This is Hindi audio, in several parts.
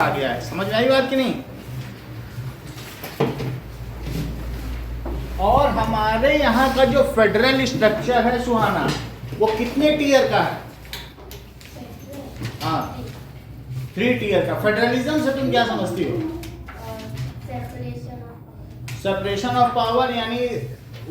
आ गया है। समझ में आई बात कि नहीं? और हमारे यहाँ का जो फेडरल स्ट्रक्चर है सुहाना, वो कितने टीयर का है? हाँ, 3 टीयर का। फेडरलिज्म से तुम क्या समझती हो? सेपरेशन ऑफ पावर, यानी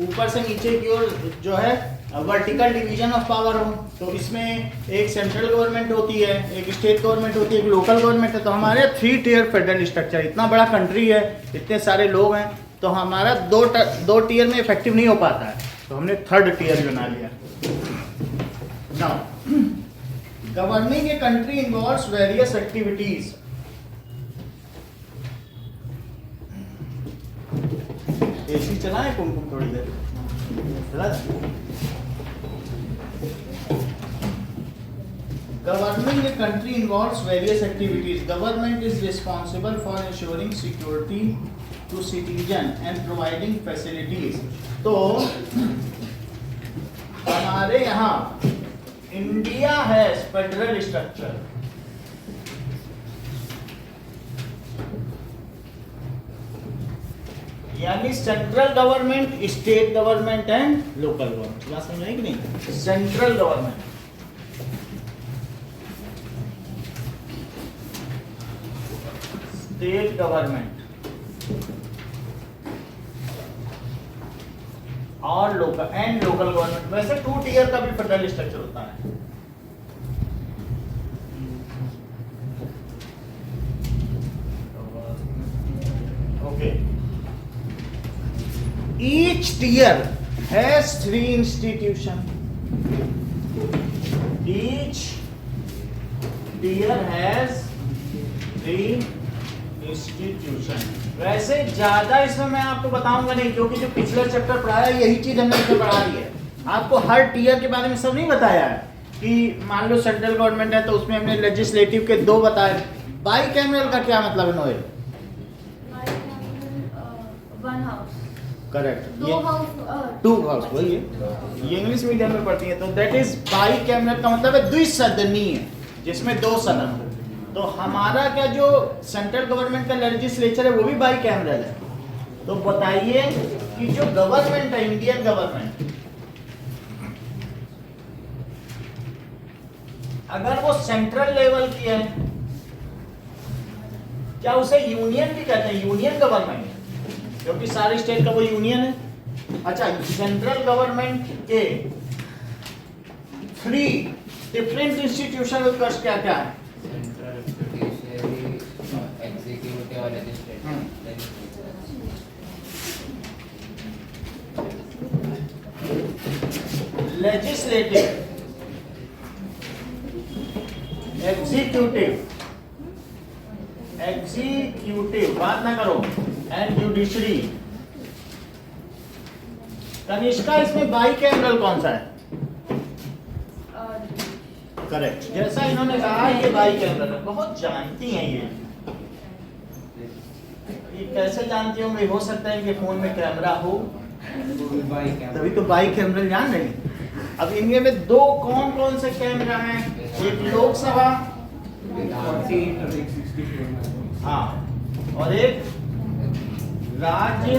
ऊपर से नीचे की ओर जो है वर्टिकल डिवीजन ऑफ पावर हो। तो इसमें एक सेंट्रल गवर्नमेंट होती है, एक स्टेट गवर्नमेंट होती है, एक लोकल गवर्नमेंट है। तो हमारे 3 टीयर फेडरल स्ट्रक्चर, इतना बड़ा कंट्री है, इतने सारे लोग हैं, तो हमारा दो टीयर में इफेक्टिव नहीं हो पाता है, तो हमने 3rd टीयर बना लिया। Now governing a country involves various activities. AC चला है कुमकुम थोड़ी देर चला। Governing a country involves various activities. Government is responsible for ensuring security to citizen and providing facilities. तो हमारे यहाँ इंडिया है फेडरल स्ट्रक्चर, यानी central government, state government and local government. बात समझ आई कि नहीं? सेंट्रल गवर्नमेंट, स्टेट गवर्नमेंट और लोकल गवर्नमेंट। वैसे 2 टीयर का भी फेडरल स्ट्रक्चर होता है। Okay, each tier has 3 institution. Each tier has 3 institution. वैसे ज्यादा इसमें मैं आपको बताऊंगा नहीं, क्योंकि जो पिछला चैप्टर पढ़ाया यही चीज हमने इसमें पढ़ा दी है। आपको हर टीयर के बारे में सब नहीं बताया है कि मान लो सेंट्रल गवर्नमेंट है तो उसमें हमने लेजिस्लेटिव के 2 बताए। बाइकैमरल का क्या मतलब है नोएल? करेक्ट, 2 हाउस, वही है, ये इंग्लिश मीडियम में पढ़ती है। तो दैट इज बाइकैमरल का मतलब है द्विसदनीय, जिसमें 2 सदन। तो हमारा क्या जो सेंट्रल गवर्नमेंट का लेजिस्लेचर है वो भी बाइकैमरल है। तो बताइए कि जो गवर्नमेंट है, इंडियन गवर्नमेंट, अगर वो सेंट्रल लेवल की है, क्या उसे यूनियन भी कहते हैं? यूनियन गवर्नमेंट, क्योंकि सारे स्टेट का वो यूनियन है। अच्छा, सेंट्रल गवर्नमेंट के 3 डिफरेंट इंस्टीट्यूशन उत्कर्ष क्या क्या है? एग्जीक्यूटिव और लेजिस्लेटिव, एग्जीक्यूटिव, बात ना करो, एंड जुडिशरी। कनिष्का, इसमें बाइकैमरल कौन सा है? करेक्ट, जैसा इन्होंने कहा ये बाइकैमरल है। बहुत जानती हैं ये कैसे जानती होंगे? हो सकता है कि फोन में कैमरा हो, तभी तो बाइकैमरल जान रही। अब इनमें में 2 कौन कौन से कैमरा हैं? एक लोकसभा, हाँ, और एक राज्य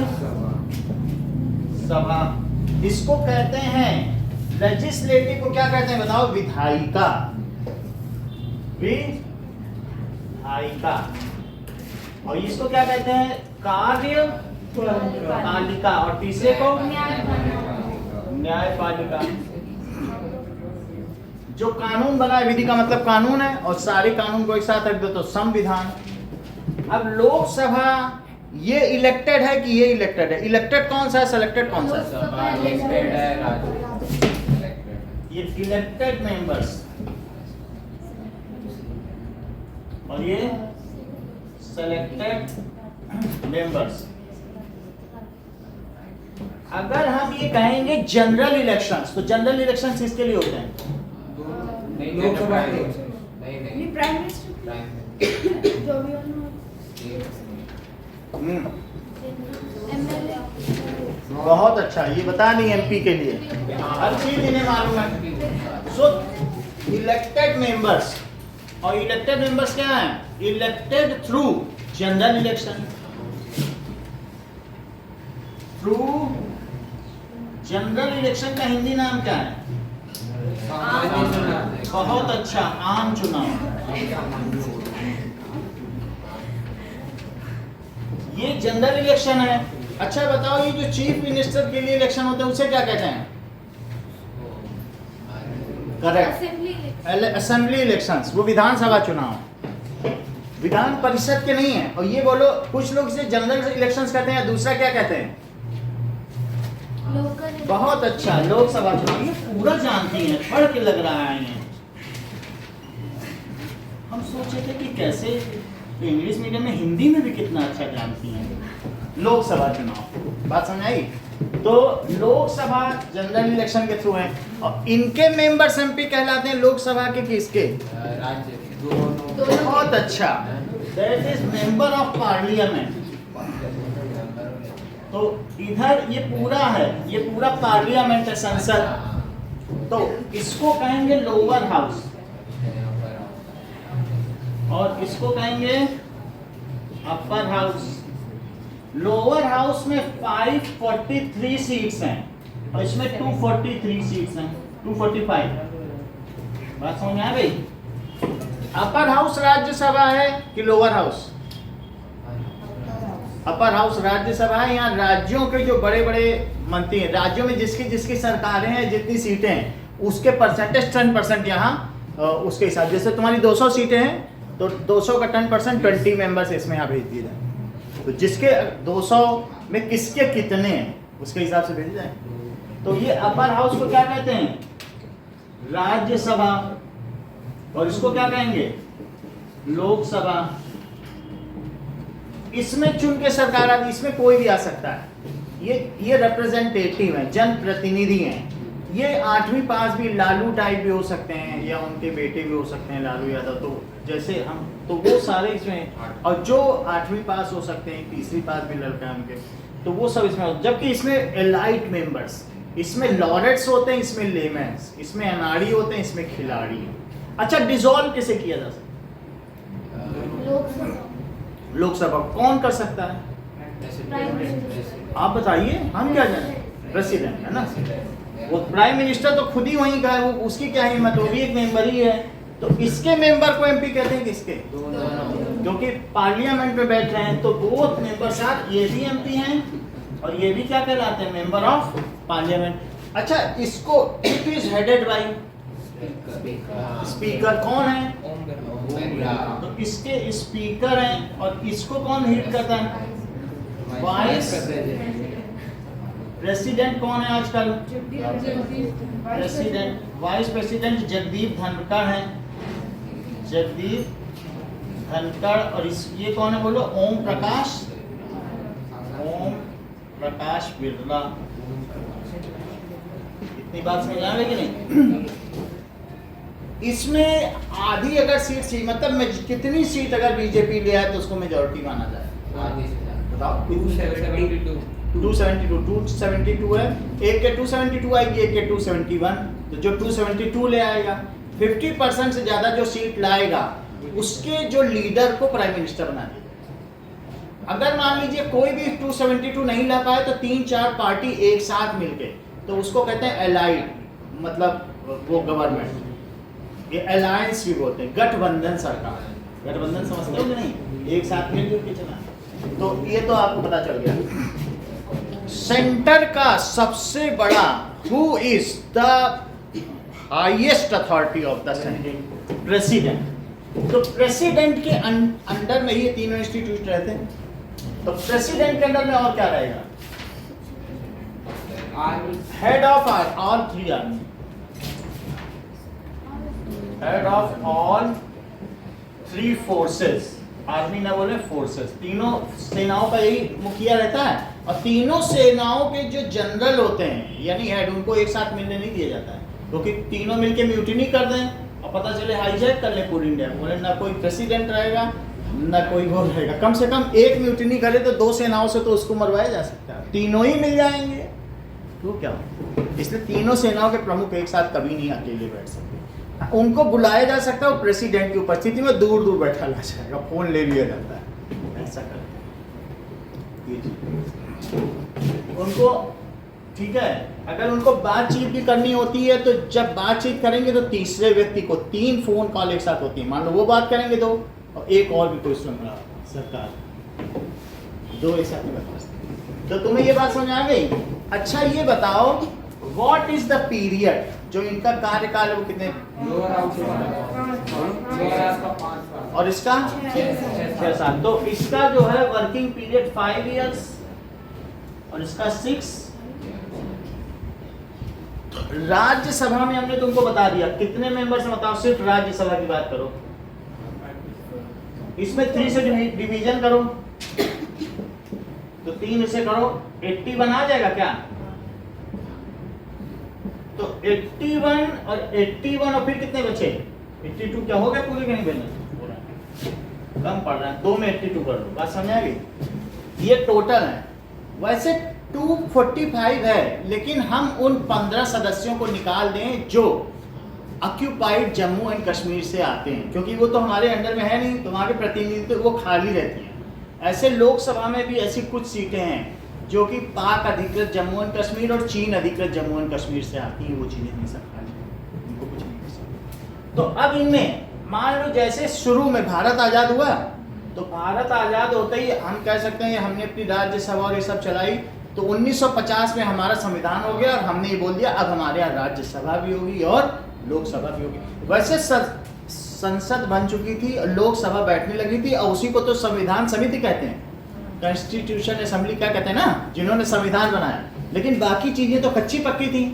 सभा। इसको कहते हैं लेजिस्लेटिव को क्या कहते हैं बताओ? विधायिका, विधायिका। और इसको क्या कहते हैं? कार्यपालिका। और तीसरे को न्यायपालिका। जो कानून बनाए, विधि का मतलब कानून है, और सारे कानून को एक साथ रख दो तो संविधान। अब लोकसभा ये इलेक्टेड है कि ये इलेक्टेड है? इलेक्टेड कौन सा है, सेलेक्टेड कौन सा है? ये इलेक्टेड मेंबर्स, और ये सेलेक्टेड मेंबर्स। अगर हम ये कहेंगे जनरल इलेक्शंस, तो जनरल इलेक्शंस किसके लिए होते हैं? लोकसभा, नहीं, प्राइम मिनिस्टर जो भी बहुत अच्छा, ये बता दी एमपी के लिए, हर चीज इन्हें मालूम है। सो इलेक्टेड मेंबर्स और इलेक्टेड मेंबर्स क्या है? Elected through general election, through general election का हिंदी नाम क्या है? बहुत अच्छा, आम चुनाव। ये जनरल इलेक्शन है। अच्छा बताओ, ये जो चीफ मिनिस्टर के लिए इलेक्शन होते हैं उसे क्या कहते हैं? करेक्ट, असेंबली इलेक्शंस, वो विधानसभा चुनाव, विधान परिषद के नहीं है। और ये बोलो, कुछ लोग इसे जनरल इलेक्शंस कहते हैं, दूसरा क्या कहते हैं? बहुत अच्छा, लोकसभा चुनाव। ये पूरा जानती हैं, पढ़ के लग रहा है ये। हम सोचे थे कि कैसे इंग्लिश मीडियम में हिंदी में भी कितना अच्छा जानती हैं। लोकसभा चुनाव, बात समझ आई? तो लोकसभा जनरल इलेक्शन के थ्रू है, और इनके मेंबर्स एमपी कहलाते हैं लोकसभा के किसके? राज्य बहुत अच्छा, that is member of parliament. तो इधर ये पूरा है, ये पूरा पार्लियामेंट है, संसद। तो इसको कहेंगे लोअर हाउस, और इसको कहेंगे अपर हाउस। लोअर हाउस में 543 सीट्स हैं, और इसमें 243 सीट्स हैं, 245। बात समझ में आ गई? अपर हाउस राज्यसभा है कि lower house? Upper house Rajya Sabha है। यहाँ राज्यों के जो बड़े बड़े मंत्री हैं, राज्यों में जिसकी जिसकी सरकारें हैं, जितनी सीटें हैं, उसके परसेंटेज 10% यहाँ उसके हिसाब, जैसे तुम्हारी 200 सीटें हैं तो 200 का 10% 20 मेंबर्स इसमें यहाँ भेज दिए जाए। तो जिसके 200 में किसके कितने हैं उसके हिसाब से भेजे जाए। तो ये अपर हाउस को क्या कहते हैं? राज्यसभा। और इसको क्या कहेंगे? लोकसभा। इसमें चुन के सरकार आती, इसमें कोई भी आ सकता है। ये रिप्रेजेंटेटिव है, जनप्रतिनिधि हैं। ये 8वीं पास भी लालू टाइप भी हो सकते हैं, या उनके बेटे भी हो सकते हैं, लालू यादव। तो जैसे हम, तो वो सारे इसमें, और जो 8वीं पास हो सकते हैं, 3री पास भी लड़का है उनके, तो वो सब इसमें। जबकि इसमें एलाइट मेंबर्स, इसमें लॉरेट्स होते हैं, इसमें लेमेंस, इसमें अनाड़ी होते हैं, इसमें खिलाड़ी। अच्छा, डिसॉल्व कैसे किया जा सकता? लोकसभा कौन कर सकता है? आप बताइए, हम क्या जाने? प्रेसिडेंट है ना, वो प्राइम मिनिस्टर तो खुद ही वहीं का है, वो उसकी क्या हिम्मत, वो भी एक मेंबर ही है। तो इसके मेंबर को एमपी कहते हैं, किसके? क्योंकि पार्लियामेंट में बैठ रहे हैं, तो बोथ मेंबर्स आर, ये भी एमपी हैं और ये भी क्या कहलाते हैं? Member of parliament. अच्छा, इसको it is headed by speaker. कौन है? तो इसके स्पीकर हैं, और इसको कौन लीड करता है? Vice president. कौन है आजकल? President. Vice president Jagdeep Dhankhar हैं, जगदीप धनखड़। और इस ये कौन है बोलो? ओम प्रकाश बिरला। इतनी बात समझ आ रही कि नहीं? इसमें आधी अगर सीट चाहिए, मतलब कितनी सीट अगर बीजेपी ले आए तो उसको मेजोरिटी माना जाए? बताओ। 272 है। एक के 272 आएगी, एक के 271। तो जो 272 ले आएगा, 50% से ज्यादा जो सीट लाएगा उसके जो लीडर को प्राइम मिनिस्टर बना देगा। अगर मान लीजिए कोई भी 272 नहीं ला पाए, तो 3-4 पार्टी एक साथ मिलके, तो उसको कहते हैं एलाइड, मतलब वो गवर्नमेंट, ये अलायंस भी बोलते हैं, गठबंधन सरकार। गठबंधन समझते हो कि नहीं? एक साथ मिलकर के चला। तो ये तो आपको पता चल गया। सेंटर का सबसे बड़ा, who is the highest authority of the centre? President. तो प्रेसिडेंट के अंडर में ये तीनों इंस्टीट्यूट रहते हैं। तो प्रेसिडेंट के अंडर में और क्या रहेगा? Head of all 3 army, head of all 3 forces. Army ना बोले, फोर्सेस। तीनों सेनाओं का यही मुखिया रहता है, और तीनों सेनाओं के जो जनरल होते हैं, यानी हेड, उनको एक साथ मिलने नहीं दिया जाता है, क्योंकि तीनों मिलके म्यूटिनी कर दें और पता चले हाईजैक कर ले पूरी इंडिया। बोले ना कोई प्रेसिडेंट रहेगा, ना कोई वो रहेगा। कम से कम एक म्यूटिनी करे तो 2 सेनाओं से तो उसको मरवाया जा सकता है, तीनों ही मिल जाएंगे तो क्या। इसलिए तीनों सेनाओं के प्रमुख एक साथ कभी नहीं अकेले बैठ सकते। उनको बुलाया जा सकता है, वो प्रेसिडेंट की उपस्थिति में दूर दूर बैठा ला जाएगा, फोन ले लिया जाता है, ऐसा करते हैं उनको। ठीक है, अगर उनको बातचीत भी करनी होती है तो जब बातचीत करेंगे तो तीसरे व्यक्ति को 3 फोन कॉल एक साथ होती है। मान लो वो बात करेंगे 2 और एक और भी कोई सुन रहा सरकार, 2 एक साथ बता। तो तुम्हें ये बात समझ आ गई? अच्छा ये बताओ व्हाट इज द पीरियड जो इनका कार्यकाल है वो कितने, और इसका 6 साल। तो इसका जो है वर्किंग पीरियड 5 इयर्स और इसका 6। राज्यसभा में हमने तुमको बता दिया कितने मेंबर्स हैं बताओ, सिर्फ राज्यसभा की बात करो। इसमें 3 से डिवीजन करो तो 3 से करो 81 आ जाएगा क्या? तो 81 और फिर कितने बचे? 82 क्या हो गया पूरे के नहीं बने? कम पड़ रहा है, 2 में 82 कर लो, बात समझ आ गई? ये टोटल है। वैसे 245 है, लेकिन हम उन 15 सदस्यों को निकाल दें जो ऑक्यूपाइड जम्मू एंड कश्मीर से आते हैं, क्योंकि वो तो हमारे अंडर में है नहीं, तो वहाँ के प्रतिनिधि वो खाली रहती हैं। ऐसे लोकसभा में भी ऐसी कुछ सीटें हैं जो कि पाक अधिकृत जम्मू एंड कश्मीर और चीन अधिकृत जम्मू एंड कश्मीर से आती हैं, वो चीजें नहीं सब खाली, उनको कुछ नहीं कर सकते। तो अब इनमें मान लो जैसे शुरू में भारत आज़ाद हुआ, तो भारत आज़ाद होते ही हम कह सकते हैं हमने अपनी राज्यसभा और ये सब चलाई, तो 1950 में हमारा संविधान हो गया और हमने ये बोल दिया अब हमारे यहाँ राज्यसभा भी होगी और लोकसभा भी होगी। वैसे संसद बन चुकी थी, लोकसभा बैठने लगी थी, और उसी को तो संविधान समिति कहते हैं, कॉन्स्टिट्यूशन असेंबली क्या कहते हैं ना, जिन्होंने संविधान बनाया। लेकिन बाकी चीजें तो कच्ची पक्की थी।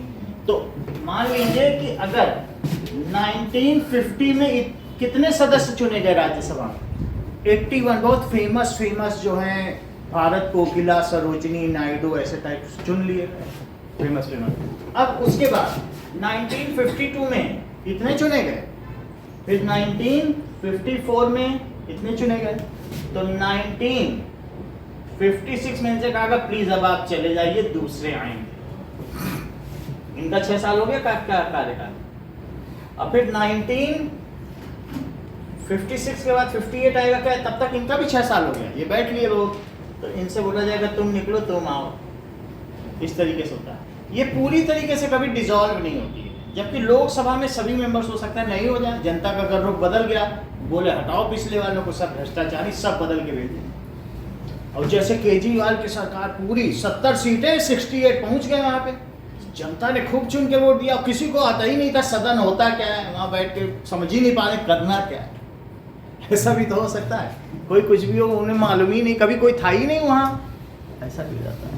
तो मान लीजिए कि अगर 1950 में कितने सदस्य चुने गए राज्यसभा में? 81। बहुत फेमस जो हैं, भारत कोकिला, सरोजिनी नायडू, ऐसे टाइप चुन लिए फेमस। अब उसके बाद 1952 में इतने चुने गए, फिर 1954 में इतने चुने गए, तो 1956 में इनसे कहा प्लीज अब आप चले जाइए, दूसरे आएंगे। इनका 6 साल हो गया कार्यकाल। अब फिर 1956 के बाद 58 आएगा क्या, तब तक इनका भी 6 साल हो गया, ये बैठ लिए लोग। तो इनसे बोला जाएगा तुम निकलो, तुम आओ, इस तरीके से होता है। ये पूरी तरीके से कभी डिसॉल्व नहीं होती है, जबकि लोकसभा में सभी मेंबर्स हो सकता है नहीं हो जाए, जनता का अगर रुख बदल गया, बोले हटाओ पिछले वालों को, सब भ्रष्टाचारी, सब बदल के भेज दें। और जैसे केजरीवाल की सरकार पूरी 70 सीटें 68 पहुंच गए वहां पे, जनता ने खूब चुन के वोट दिया, किसी को आता ही नहीं था सदन होता क्या है, वहां बैठ के समझ ही नहीं पा रहे करना क्या है। ऐसा भी तो हो सकता है, कोई कुछ भी हो, उन्हें मालूम ही नहीं, कभी कोई था ही नहीं वहां, ऐसा भी जाता है।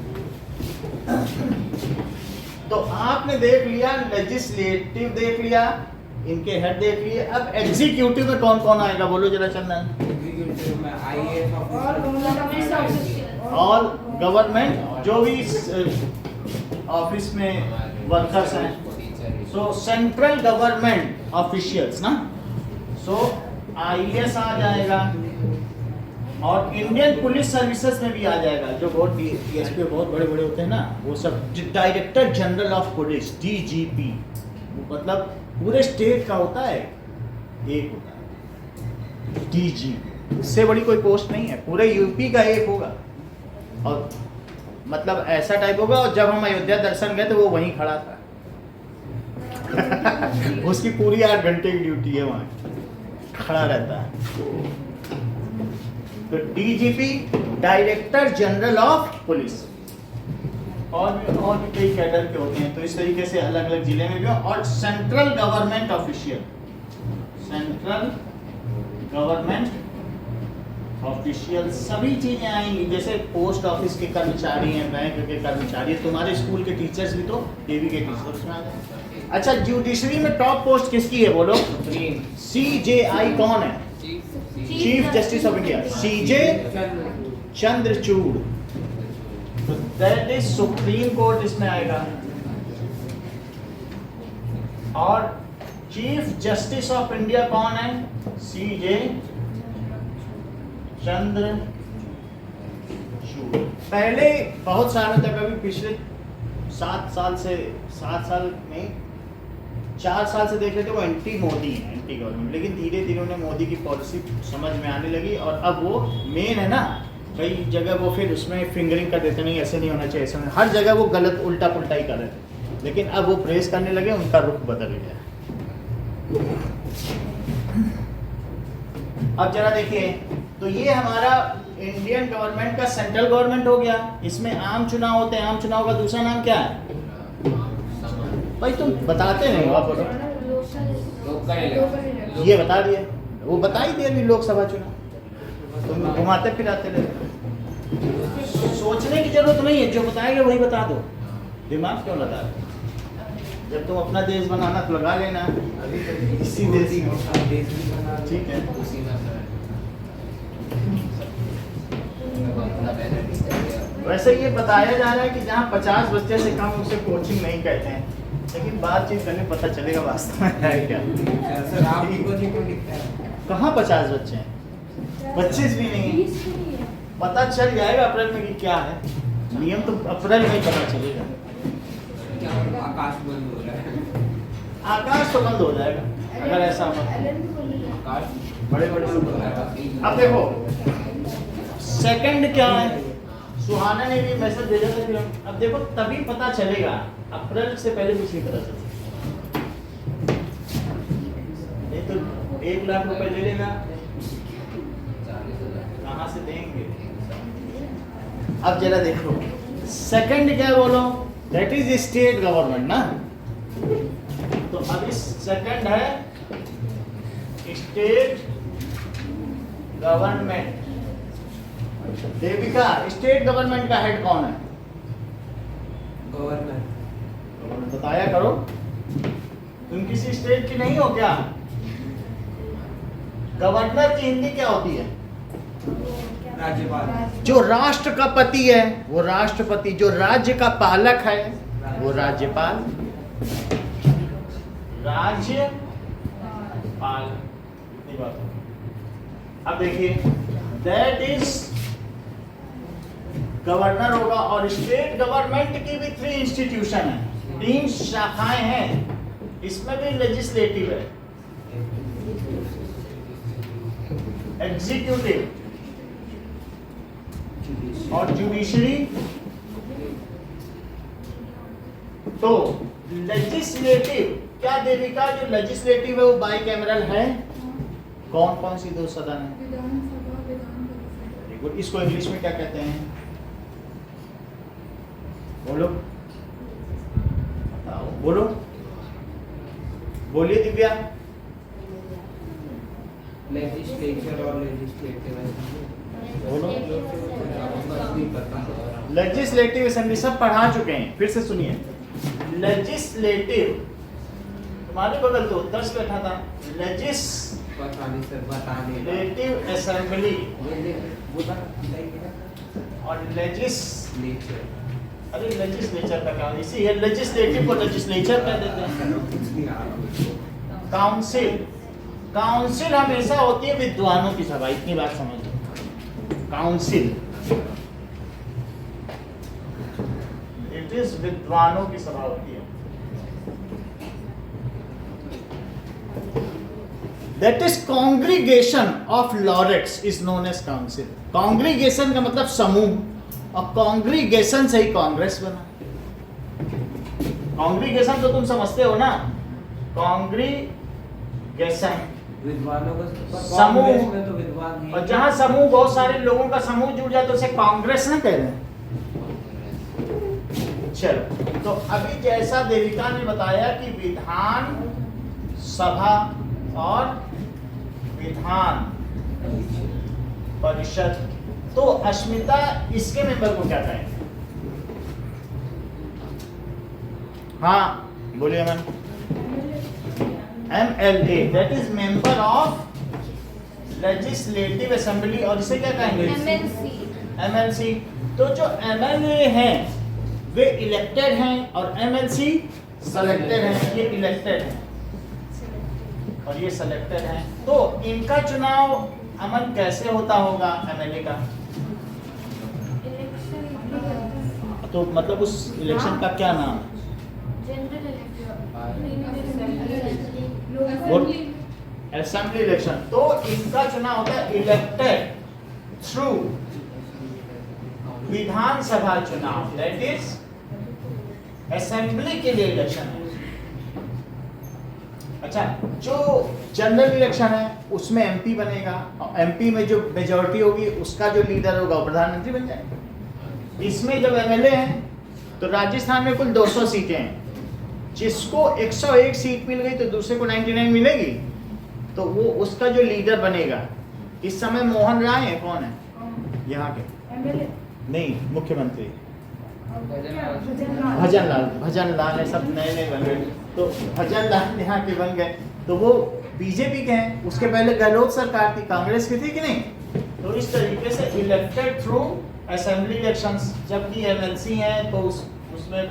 तो आपने देख लिया, लेजिस्लेटिव देख लिया, इनके हेड देख लिए। अब एग्जीक्यूटिव में कौन कौन आएगा बोलो जरा चंदन। एग्जीक्यूटिव में आईएएस ऑल गवर्नमेंट जो भी ऑफिस में वर्कर्स हैं, सो सेंट्रल गवर्नमेंट ऑफिशियल्स ना, सो आईएएस आ जाएगा, और इंडियन पुलिस सर्विसेज में भी आ जाएगा, जो बहुत डीएसपी बहुत बड़े बड़े होते हैं ना, वो सब director general of police, DGP, मतलब पूरे स्टेट का होता है, एक होता है डीजीपी, इससे बड़ी कोई पोस्ट नहीं है, पूरे यूपी का एक होगा, और मतलब ऐसा टाइप होगा। और जब हम अयोध्या दर्शन गए तो वो वहीं खड़ा था उसकी पूरी 8 घंटे की ड्यूटी है, वहाँ खड़ा रहता है। तो DGP director general of police, और भी कई कैडर के होते हैं, तो इस तरीके से अलग अलग जिले में भी। और central government official, central government official सभी चीजें आएंगी, जैसे पोस्ट ऑफिस के कर्मचारी हैं, बैंक के कर्मचारी, तुम्हारे स्कूल के टीचर्स भी तो केवी के टीचर्स में आ जाए। अच्छा, जुडिशरी में टॉप पोस्ट किसकी है बोलो? सीजेआई कौन है? चीफ जस्टिस ऑफ इंडिया, सीजे चंद्रचूड़, तो दैट इज सुप्रीम कोर्ट इसमें आएगा। और चीफ जस्टिस ऑफ इंडिया कौन है? सीजे चंद्रचूड़। पहले बहुत सालों तक, अभी पिछले 7 साल में 4 साल से देख रहे थे वो एंटी मोदी है, एंटी गवर्नमेंट, लेकिन धीरे धीरे उन्हें मोदी की पॉलिसी समझ में आने लगी और अब वो मेन है ना, कई जगह वो फिर उसमें फिंगरिंग कर देते, नहीं ऐसे नहीं होना चाहिए, ऐसे नहीं, हर जगह वो गलत उल्टा पुल्टा ही कर रहे थे, लेकिन अब वो प्रेस करने लगे, उनका रुख बदल गया। अब जरा देखिए, तो ये हमारा इंडियन गवर्नमेंट का सेंट्रल गवर्नमेंट हो गया, इसमें आम चुनाव होते हैं, आम चुनाव का दूसरा नाम क्या है भाई, तुम बताते नहीं हो आप, लोकल ये बता दिए, वो बता ही दिया अभी लोकसभा चुनाव, तुम घुमाते फिराते रहे, सोचने की जरूरत नहीं है, जो बताएगा वही बता दो, दिमाग क्यों लगा रहे? जब तुम अपना देश बनाना तो लगा लेना इसी देश में, ठीक है। वैसे ये बताया जा रहा है कि जहाँ 50 बच्चे से कम उसे कोचिंग नहीं कहते हैं, लेकिन बातचीत करने पता चलेगा वास्तव में है क्या। सर आपकी कोचिंग क्यों लिखता है? कहाँ 50 बच्चे हैं, 25 भी नहीं, पता चल जाएगा अप्रैल में कि क्या है, नियम तो अप्रैल में ही पता चलेगा। आकाश बंद हो रहा है, आकाश तो बंद हो जाएगा अगर ऐसा हो, आकाश बड़े बड़े लोग हो जाएगा। अब देखो सेकंड क्या है, सुहाना ने भी मैसेज भेजा था, फिर अब देखो तभी पता चलेगा, अप्रैल से पहले कुछ नहीं पता चलता, नहीं तो 1 लाख रुपए ले लेना, कहाँ से देंगे। अब जरा देखो सेकंड क्या बोलो, दैट इज स्टेट गवर्नमेंट ना, तो अभी सेकंड है state government. Devika, state government का हेड कौन है? गवर्नर। बताया करो, तुम किसी स्टेट की नहीं हो क्या? गवर्नर की हिंदी क्या होती है? राज्यपाल। जो राष्ट्र का पति है वो राष्ट्रपति, जो राज्य का पालक है वो राज्यपाल, राज्यपाल, इतनी बात। अब देखिए दैट इज गवर्नर होगा, और स्टेट गवर्नमेंट की भी 3 इंस्टीट्यूशन है, 3 शाखाएं हैं, इसमें भी लेजिस्लेटिव है, एग्जीक्यूटिव और जुडिशरी। तो लेजिस्लेटिव क्या देविका, जो लेजिस्लेटिव है वो बाइकैमरल है, कौन कौन सी 2 सदन है? वेरी गुड, इसको इंग्लिश में क्या कहते हैं बोलो, बताओ, बोलो, बोलिए दिव्या। लेजिस्लेचर और लेजिस्लेटिव लेजिस्लेटिव असेंबली सब पढ़ा चुके हैं, फिर से सुनिए। लेजिस्लेटिव तुम्हारे बगल तो दर्श बैठा था, लेजिस्लेटिव असेंबली और लेजिस्लेचर, अरे लेजिस्लेचर का क्या, इसी है लेजिस्लेटिव को लेजिस्लेचर कह देते हैं। काउंसिल, काउंसिल हमेशा होती है विद्वानों की सभा, इतनी बात समझ लो, काउंसिल इट इज विद्वानों की सभा होती है। That is congregation of laureates is known as council. Congregation का मतलब समूह, और कॉन्ग्रीगेशन से ही कांग्रेस बना। कॉन्ग्रीगेशन तो तुम समझते हो ना, कॉन्ग्रीगेशन विद्वानों का समूह, में तो विद्वान ही, और जहां समूह बहुत सारे लोगों का समूह जुड़ जाए तो उसे कांग्रेस ना कह रहे हैं। चलो, तो अभी जैसा देविका ने बताया कि विधान सभा और विधान परिषद, तो अस्मिता इसके मेंबर को क्या कहेंगे? हाँ बोलिए ma'am. MLA that is member of legislative assembly, और इसे क्या कहेंगे? MLC। तो जो MLA हैं वे इलेक्टेड हैं और MLC सेलेक्टेड हैं, ये इलेक्टेड हैं और ये सेलेक्टेड हैं। तो इनका चुनाव अमन कैसे होता होगा MLA का? तो मतलब उस इलेक्शन का क्या नाम है? General assembly election. तो इनका चुनाव होता है इलेक्टेड थ्रू विधानसभा चुनाव, दैट इज असेंबली के लिए इलेक्शन है। अच्छा, जो जनरल इलेक्शन है उसमें एमपी बनेगा, और एमपी में जो मेजॉरिटी होगी उसका जो लीडर होगा वो प्रधानमंत्री बन जाएगा। इसमें जब एमएलए हैं तो राजस्थान में कुल 200 सीटें हैं, जिसको 101 सीट मिल गई तो दूसरे को 99 मिलेगी, तो वो उसका जो लीडर बनेगा। इस समय मोहन राय है, कौन है यहाँ के? एमएलए नहीं, मुख्यमंत्री भजन भजन लाल है, सब नए नए बन गए। तो भजन लाल यहाँ के बन गए, तो वो बीजेपी के हैं। उसके पहले गहलोत सरकार थी, कांग्रेस की थी कि नहीं? तो इस तरीके से इलेक्टेड थ्रू असेंबली इलेक्शंस। जबकि एमएलसी हैं तो उसमें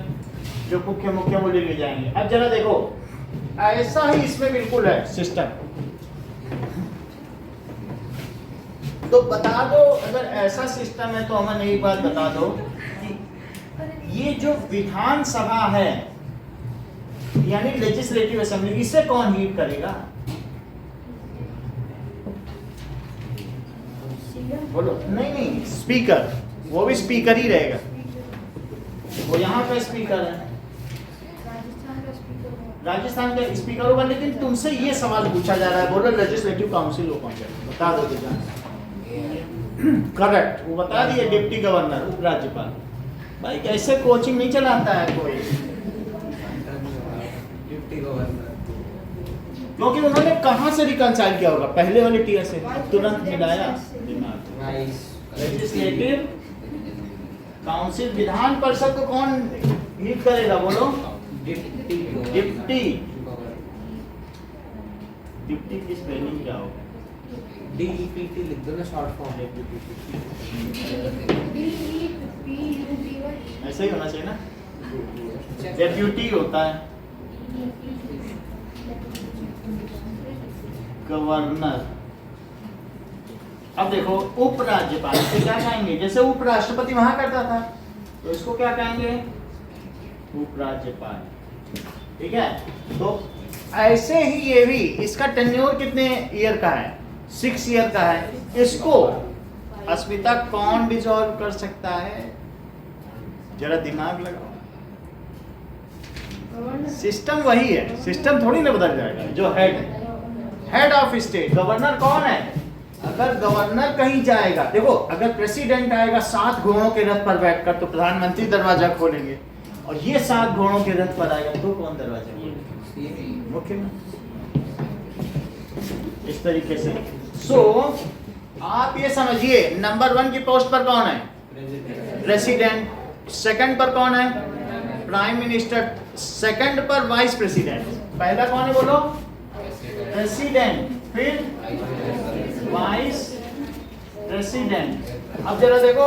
जो मुख्य वो ले जाएंगे। अब जरा देखो, ऐसा ही इसमें बिल्कुल है सिस्टम। तो बता दो, अगर ऐसा सिस्टम है तो हमें एक बात बता दो कि ये जो विधानसभा है यानी लेजिस्लेटिव असेंबली, इसे कौन लीड करेगा? बोलो। नहीं, स्पीकर, वो भी स्पीकर ही रहेगा। वो यहाँ का स्पीकर है, राजस्थान का स्पीकर होगा। लेकिन तुमसे ये सवाल पूछा जा रहा है, बोलो लेजिस्लेटिव काउंसिल को कौन है? बता दो बेटा। करेक्ट, वो बता दिए, डिप्टी गवर्नर, उपराज्यपाल। भाई कैसे कोचिंग नहीं चलाता है कोई, डिप्टी गवर्नर। क्योंकि उन्होंने कहाँ से रिकंसाइल किया होगा? पहले वाले टीयर से तुरंत मिलाया दिमाग। लेजिस्लेटिव काउंसिल, विधान परिषद को कौन लीड करेगा? बोलो। डिप्टी की स्पेलिंग क्या होगा? DEPT लिख दो ना, शॉर्ट फॉर्म। ऐसे ही होना चाहिए ना, डेप्यूटी होता है, गवर्नर। अब देखो, उपराज्यपाल से क्या कहेंगे? जैसे उपराष्ट्रपति वहां करता था, तो इसको क्या कहेंगे? उपराज्यपाल। ठीक है, तो ऐसे ही ये भी, इसका टेन्योर कितने ईयर का है? 6 ईयर का है। इसको अस्मिता कौन डिसॉल्व कर सकता है? जरा दिमाग लगाओ। सिस्टम वही है, सिस्टम थोड़ी ना बदल जाएगा। जो हेड ऑफ स्टेट, गवर्नर कौन है? अगर गवर्नर कहीं जाएगा, देखो अगर प्रेसिडेंट आएगा 7 घोड़ों के रथ पर बैठकर, तो प्रधानमंत्री दरवाजा खोलेंगे। और ये 7 घोड़ों के रथ पर आएगा तो कौन दरवाजा खोलेगा? मुख्यमंत्री। इस तरीके से। आप ये समझिए, नंबर 1 की पोस्ट पर कौन है? प्रेसिडेंट। सेकंड पर कौन है? Prime minister. सेकंड पर वाइस प्रेसिडेंट। पहला कौन है बोलो? प्रेसिडेंट, फिर वाइस प्रेसिडेंट। अब जरा देखो,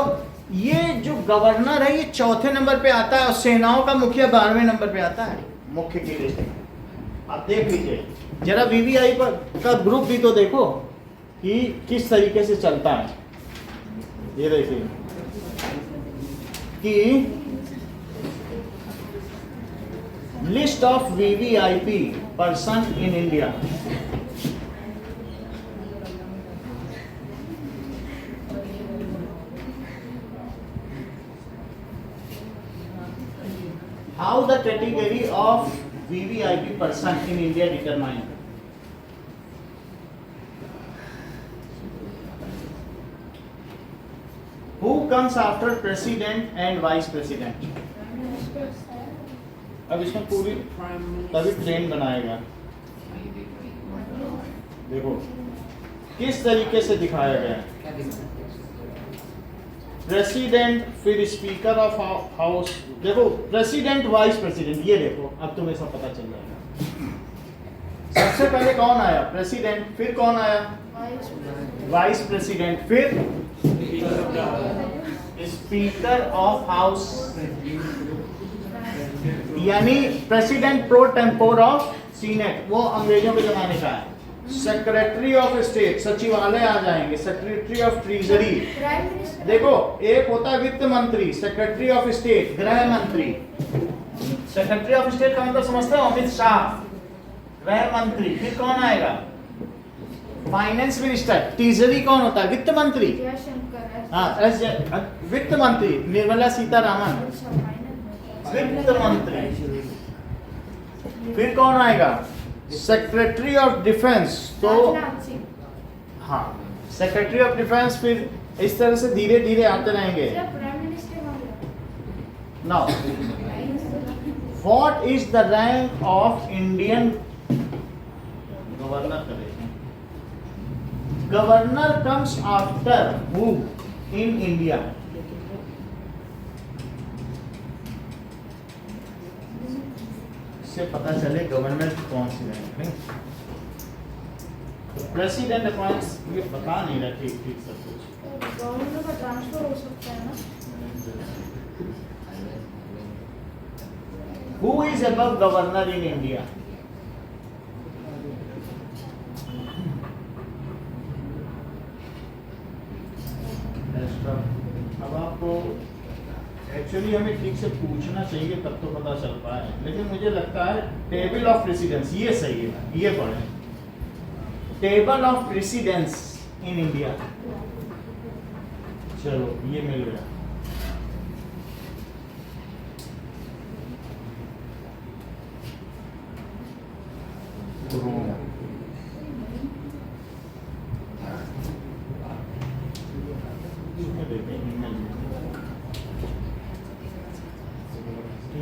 ये जो गवर्नर है ये 4थे नंबर पे आता है, और सेनाओं का मुखिया 12वें नंबर पे आता है मुख्य की लिस्ट में। आप देख लीजिए जरा, वीवीआई पर का ग्रुप भी तो देखो कि किस तरीके से चलता है। ये देखिए कि list of VVIP person in India. How the category of VVIP person in India determined? Who comes after president and vice president? अब इसमें पूरी तभी ट्रेन बनाएगा। देखो किस तरीके से दिखाया गया है। प्रेसिडेंट, फिर स्पीकर ऑफ हाउस। देखो प्रेसिडेंट, वाइस प्रेसिडेंट, ये देखो अब तुम्हें सब पता चल जाएगा। सबसे पहले कौन आया? प्रेसिडेंट, फिर कौन आया? वाइस प्रेसिडेंट, फिर स्पीकर ऑफ हाउस, यानी प्रेसिडेंट प्रो टेम्पोर ऑफ सीनेट, वो अंग्रेजों के जमाने का है। सेक्रेटरी ऑफ स्टेट, सचिवालय आ जाएंगे। सेक्रेटरी ऑफ ट्रेजरी, देखो एक होता है वित्त मंत्री, सेक्रेटरी ऑफ स्टेट गृह मंत्री, सेक्रेटरी ऑफ स्टेट का मतलब समझते हो? अमित शाह, गृह मंत्री। फिर कौन आएगा? Finance minister. तीसरी कौन होता है? वित्त मंत्री। जयशंकर। हाँ, वित्त मंत्री निर्मला सीतारामन, वित्त मंत्री। फिर कौन आएगा? Secretary of defence. तो राजनाथ सिंह। हाँ, सेक्रेटरी ऑफ डिफेंस। फिर इस तरह से धीरे धीरे आते रहेंगे। प्राइम मिनिस्टर हो गया। Now what is the rank of Indian governor? करेंगे governor comes after who in India? इससे पता चले गवर्नर की कौन सी रैंक है। प्रेसिडेंट अपॉइंट्स, ये बता नहीं रहा ठीक ठीक सब कुछ। गवर्नर का ट्रांसफर हो सकता है ना। Who is above governor in India? अब आपको एक्चुअली हमें ठीक से पूछना चाहिए तब तो पता चल पाए, लेकिन मुझे लगता है टेबल ऑफ प्रेसिडेंस ये सही है, ये पढ़ें। Table of precedence in India. चलो ये मिल गया।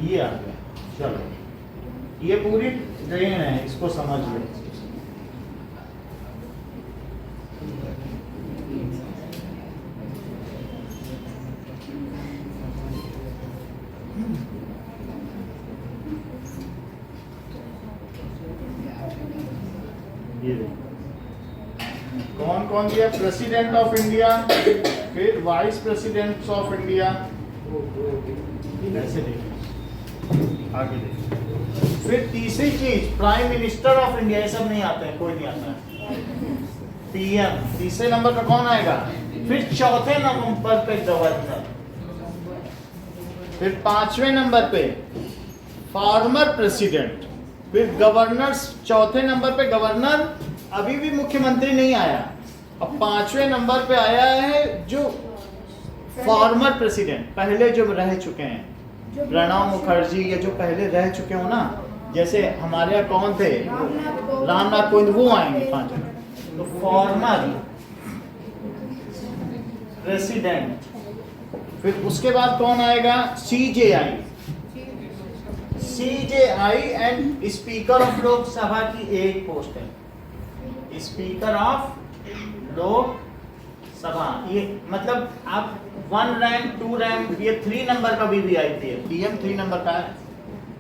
ये आ गया। चलो ये पूरी ट्रेन है, इसको समझ लो। ये कौन कौन दिया? प्रेसिडेंट ऑफ इंडिया, फिर वाइस प्रेसिडेंट ऑफ इंडिया। ऐसे देखिए, आगे देखिए। फिर तीसरी चीज प्राइम मिनिस्टर ऑफ इंडिया। ये सब नहीं आते हैं, कोई नहीं आता है। पीएम तीसरे नंबर पर कौन आएगा? फिर चौथे नंबर पे गवर्नर। फिर पांचवें नंबर पे फॉर्मर प्रेसिडेंट। फिर गवर्नर चौथे नंबर पे गवर्नर, अभी भी मुख्यमंत्री नहीं आया। अब पांचवें नंबर पे आया है जो फॉर्मर प्रेसिडेंट, पहले जो रह चुके हैं, प्रणब मुखर्जी, या जो पहले रह चुके हो ना, जैसे हमारे यहाँ कौन थे? रामनाथ कोविंद, वो आएंगे पांच। तो फॉर्मर प्रेसिडेंट। फिर उसके बाद कौन आएगा? CJI. CJI and speaker of Lok Sabha की एक पोस्ट है, स्पीकर ऑफ लोकसभा। ये मतलब आप 1 रैंक 2 रैंक, ये 3 नंबर का भी वीआईपी है। पीएम 3 नंबर का है।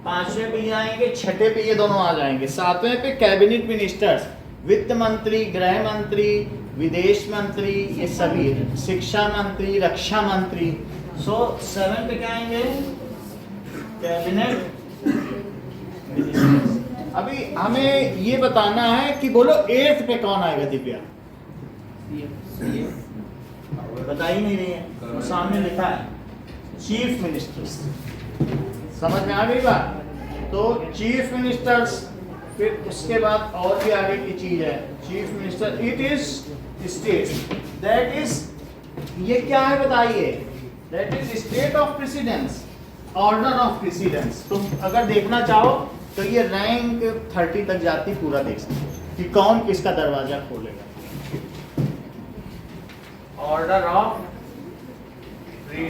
पांचवें पे ये आएंगे, छठे पे ये दोनों आ जाएंगे। सातवें पे कैबिनेट मिनिस्टर्स, वित्त मंत्री, गृह मंत्री, विदेश मंत्री, ये सभी, शिक्षा मंत्री, रक्षा मंत्री। सो 7 पे क्या आएंगे? Cabinet ministers. अभी हमें ये बताना है कि बोलो 8th पे कौन आएगा? दिव्या बता ही नहीं रही है, तो सामने लिखा है चीफ मिनिस्टर्स। समझ में आ गई बात? तो चीफ मिनिस्टर्स, फिर उसके बाद और भी आगे की चीज है। Chief minister, it is state, that is, ये क्या है बताइए? That is state of precedence, order of precedence. तुम अगर देखना चाहो तो ये रैंक 30 तक जाती, पूरा देख सकते हो कि कौन किसका दरवाजा खोलेगा। Order of prime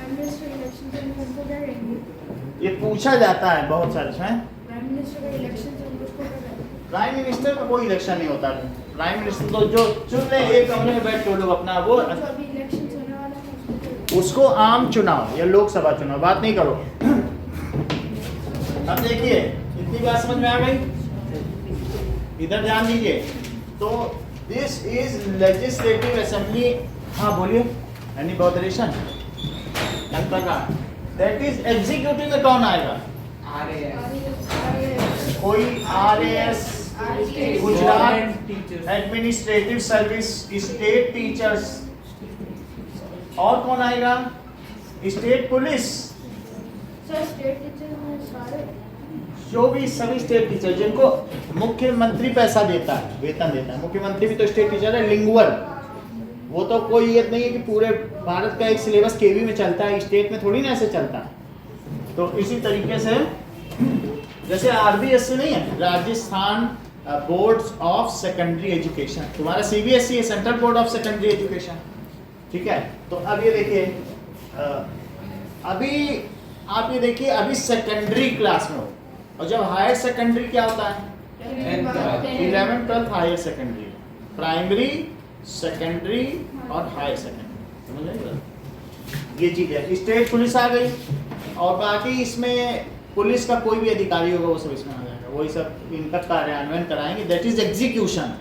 minister election से हमको क्या करेंगे? ये पूछा जाता है बहुत सारे में। प्राइम मिनिस्टर का इलेक्शन से हमको क्या करेंगे? प्राइम मिनिस्टर का कोई इलेक्शन नहीं होता। प्राइम मिनिस्टर तो जो चुन ले, एक कमरे में बैठ के लोग अपना वो, जो अभी इलेक्शन होने वाला है उसको आम चुनाव या लोकसभा चुनाव, बात नहीं करो। अब देखिए, इतनी बात समझ में आ गई? इधर ध्यान दीजिए। तो दिस इज लेजिस्लेटिव असेंबली। हाँ बोलिए, any botheration? That is executive में कौन आएगा? कोई RAS, Gujarat administrative service, state teachers. और कौन आएगा? State police, sir state teacher में सारे जो भी सभी स्टेट टीचर जिनको मुख्यमंत्री पैसा देता है, वेतन देता है, मुख्यमंत्री भी तो स्टेट टीचर है, लिंगुअल, वो तो कोई ये नहीं है कि पूरे भारत का एक सिलेबस केवी में चलता है, स्टेट में थोड़ी ना ऐसे चलता है। तो इसी तरीके से जैसे आरबीएससी नहीं है, Rajasthan boards of secondary education, तुम्हारा सीबीएसई है, central board of secondary education, ठीक है। तो अब ये देखिए, अभी आप ये देखिए, अभी सेकेंडरी क्लास में हो, और जब हायर सेकेंडरी क्या होता है, 11th 12th higher secondary, primary, secondary और हायर सेकेंडरी, समझ रहे? ये चीज है। स्टेट पुलिस आ गई, और बाकी इसमें पुलिस का कोई भी अधिकारी होगा वो सब इसमें आ जाएगा, वही सब इनका कार्यान्वयन कराएंगे, दैट इज एग्जीक्यूशन,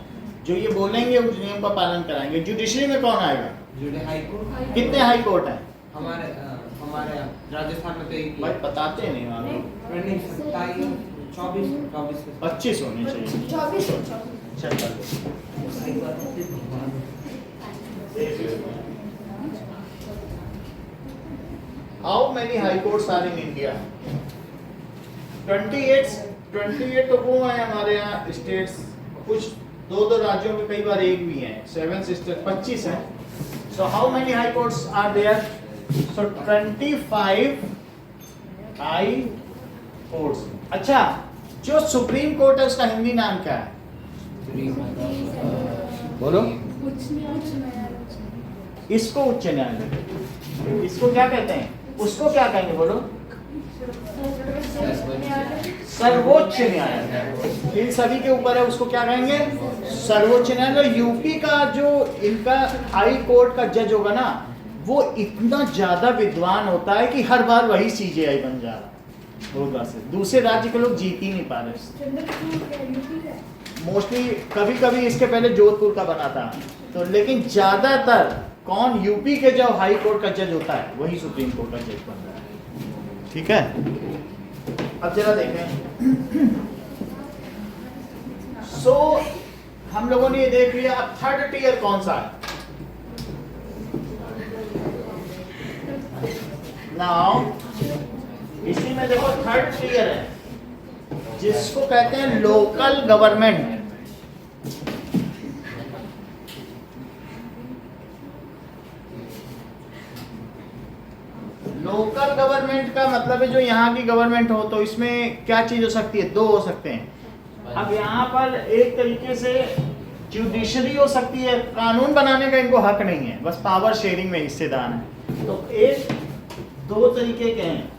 जो ये बोलेंगे उस नियम का पालन कराएंगे। जुडिशरी में कौन आएगा? जुड़े हाई कोर्ट। कितने हाई कोर्ट हैं? हमारे राजस्थान में तो एक ही भाई है। बताते नहीं वहाँ लोग। नहीं, 27, 24 25 होने चाहिए। 24 चल how many high courts are in India? 28 तो वो है हमारे यहाँ स्टेट्स, कुछ दो राज्यों में कई बार एक भी है, 7 स्टेट 25 है। So how many high courts are there? So 25 high courts. अच्छा, जो सुप्रीम कोर्ट है उसका हिंदी नाम क्या है? बोलो। उच्च न्यायालय। इसको उच्च न्यायालय, इसको क्या कहते हैं? उसको क्या कहेंगे? बोलो। सर्वोच्च न्यायालय। इन सभी के ऊपर है, उसको क्या कहेंगे? सर्वोच्च न्यायालय। यूपी का जो इनका हाई कोर्ट का जज होगा ना, वो इतना ज्यादा विद्वान होता है कि हर बार वही सीजेआई बन जा रहा है। दूसरे राज्य के लोग जीत ही नहीं पा रहे। मोस्टली कभी कभी इसके पहले जोधपुर का बना था, तो लेकिन ज्यादातर कौन? यूपी के जो हाई कोर्ट का जज होता है वही सुप्रीम कोर्ट का जज बन रहा है, ठीक है। अब जरा देखें। सो हम लोगों ने ये देख लिया, अब थर्ड टियर कौन सा है? नाउ इसी में देखो थर्ड टियर है, जिसको कहते हैं लोकल गवर्नमेंट। लोकल गवर्नमेंट का मतलब है जो यहाँ की गवर्नमेंट हो, तो इसमें क्या चीज हो सकती है? दो हो सकते हैं। अब यहाँ पर एक तरीके से जुडिशरी हो सकती है, कानून बनाने का इनको हक नहीं है, बस पावर शेयरिंग में हिस्सेदार है। तो एक दो तरीके के हैं,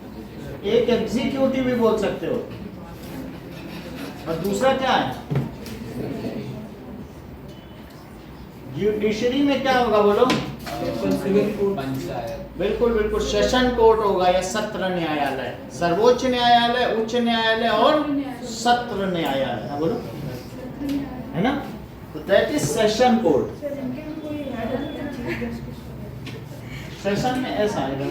एक एग्जीक्यूटिव भी बोल सकते हो, और दूसरा क्या है? जुडिशरी में क्या होगा? बोलो। Civil court, panchayat. बिल्कुल बिल्कुल, सेशन कोर्ट होगा या सत्र न्यायालय। सर्वोच्च न्यायालय, उच्च न्यायालय और सत्र न्यायालय। हाँ बोलो, है ना? तो that is session court. Session में ऐसा आएगा,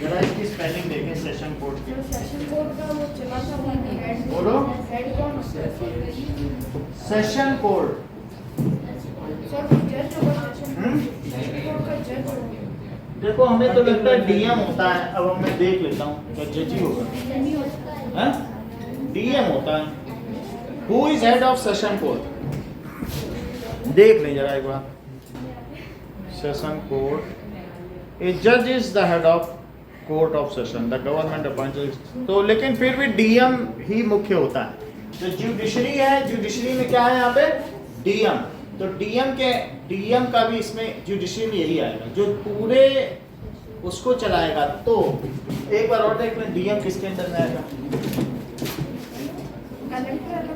जरा इसकी स्पेलिंग देखें सेशन कोर्ट की। सेशन कोर्ट का वो चला था हेड। बोलो। हेड कौन होता है? Session court. सर जज होगा सेशन कोर्ट का जज होगा। देखो हमें तो लगता है डीएम होता है, अब मैं देख लेता हूँ क्या जज ही होगा। डीएम होता है। Who is head of session court? देख लें जरा एक बार। सेशन कोर्ट, ए जज is the head of court of session, the government appointed. तो लेकिन फिर भी डीएम ही मुख्य होता है। जो जुडिशरी है, जुडिशरी में क्या है यहाँ पे? डीएम। तो डीएम का भी इसमें जुडिशरी में यही आएगा, जो पूरे उसको चलाएगा। तो एक बार और देख लें, डीएम किसके अंदर में आएगा?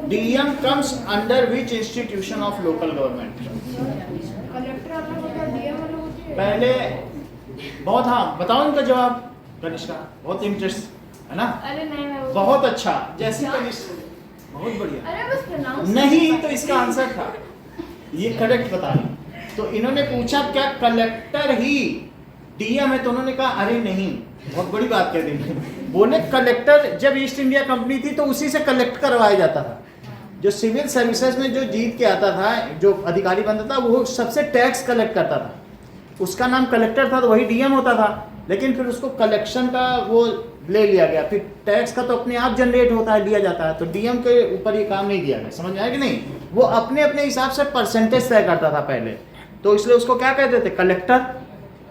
DM comes under which institution of local government? Collector अलग होता है, डीएम अलग होती है। पहले बहुत, हाँ बताओ इनका जवाब कनिष्का, बहुत इंटरेस्ट है ना? अरे नहीं मैं बहुत अच्छा, जैसी कनिष्का, बहुत बढ़िया। अरे बस प्रोनाउंस नहीं तो इसका आंसर था, ये करेक्ट बता रहे। तो इन्होंने पूछा क्या कलेक्टर ही डीएम है? तो उन्होंने कहा अरे नहीं, बहुत बड़ी बात कह दी। बोले कलेक्टर, जब ईस्ट इंडिया कंपनी थी तो उसी से कलेक्ट करवाया जाता था। जो सिविल सर्विसेज में जो जीत के आता था, जो अधिकारी बनता था, वो सबसे टैक्स कलेक्ट करता था, उसका नाम कलेक्टर था, तो वही डीएम होता था। लेकिन फिर उसको कलेक्शन का वो ले लिया गया, फिर टैक्स का तो अपने आप जनरेट होता है, लिया जाता है, तो डीएम के ऊपर ये काम नहीं दिया गया। समझ में आया कि नहीं? वो अपने अपने हिसाब से परसेंटेज तय करता था पहले, तो इसलिए उसको क्या कहते थे? कलेक्टर।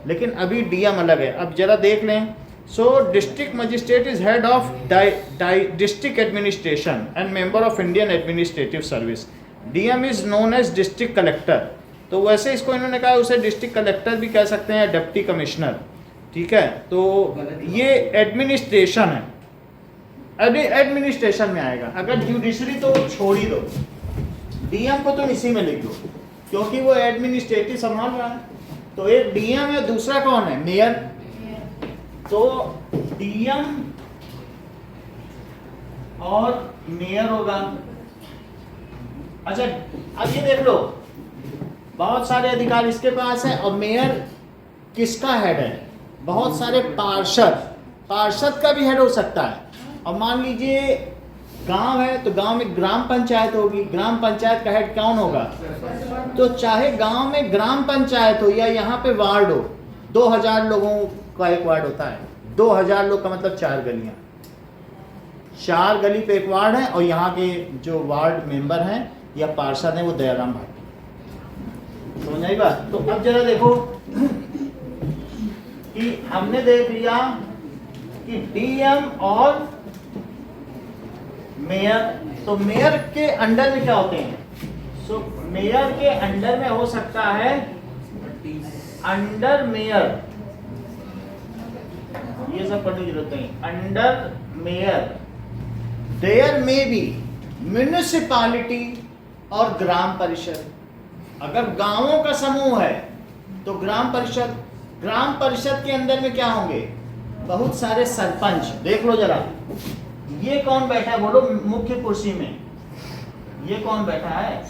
लेकिन अभी डीएम अलग है। अब जरा देख लें। So district magistrate is head of district administration and member of Indian administrative service. DM is known as district collector. तो वैसे इसको इन्होंने कहा उसे डिस्ट्रिक्ट कलेक्टर भी कह सकते हैं, डिप्टी कमिश्नर। ठीक है, तो ये एडमिनिस्ट्रेशन है, एडमिनिस्ट्रेशन में आएगा। अगर जुडिशरी तो छोड़ ही दो, डीएम को तुम इसी में लिख दो, क्योंकि वो एडमिनिस्ट्रेटिव संभाल रहा है। तो एक डीएम है, दूसरा कौन है? मेयर। तो डीएम और मेयर होगा। अच्छा, अब ये देख लो, बहुत सारे अधिकार इसके पास है, और मेयर किसका हेड है? बहुत सारे पार्षद का भी हेड हो सकता है। और मान लीजिए गांव है, तो गांव में ग्राम पंचायत होगी, ग्राम पंचायत का हेड कौन होगा? तो चाहे गांव में ग्राम पंचायत हो या यहाँ पे वार्ड हो, 2000 लोगों का एक वार्ड होता है। 2000 लोग का मतलब 4 गलियां, 4 गली पे एक वार्ड है, और यहाँ के जो वार्ड मेंबर हैं या पार्षद हैं वो दयाराम भाटी। समझ आई बात? तो अब जरा देखो कि हमने देख लिया कि डीएम और मेयर। तो मेयर के अंडर में क्या होते हैं? सो मेयर के अंडर में हो सकता है अंडर मेयर, ये सब पढ़ने की जरूरत नहीं। Under mayor there may be municipality और ग्राम परिषद। अगर गांवों का समूह है तो ग्राम परिषद। ग्राम परिषद के अंदर में क्या होंगे? बहुत सारे सरपंच। देख लो जरा, ये कौन बैठा है? बोलो मुख्य कुर्सी में ये कौन बैठा है?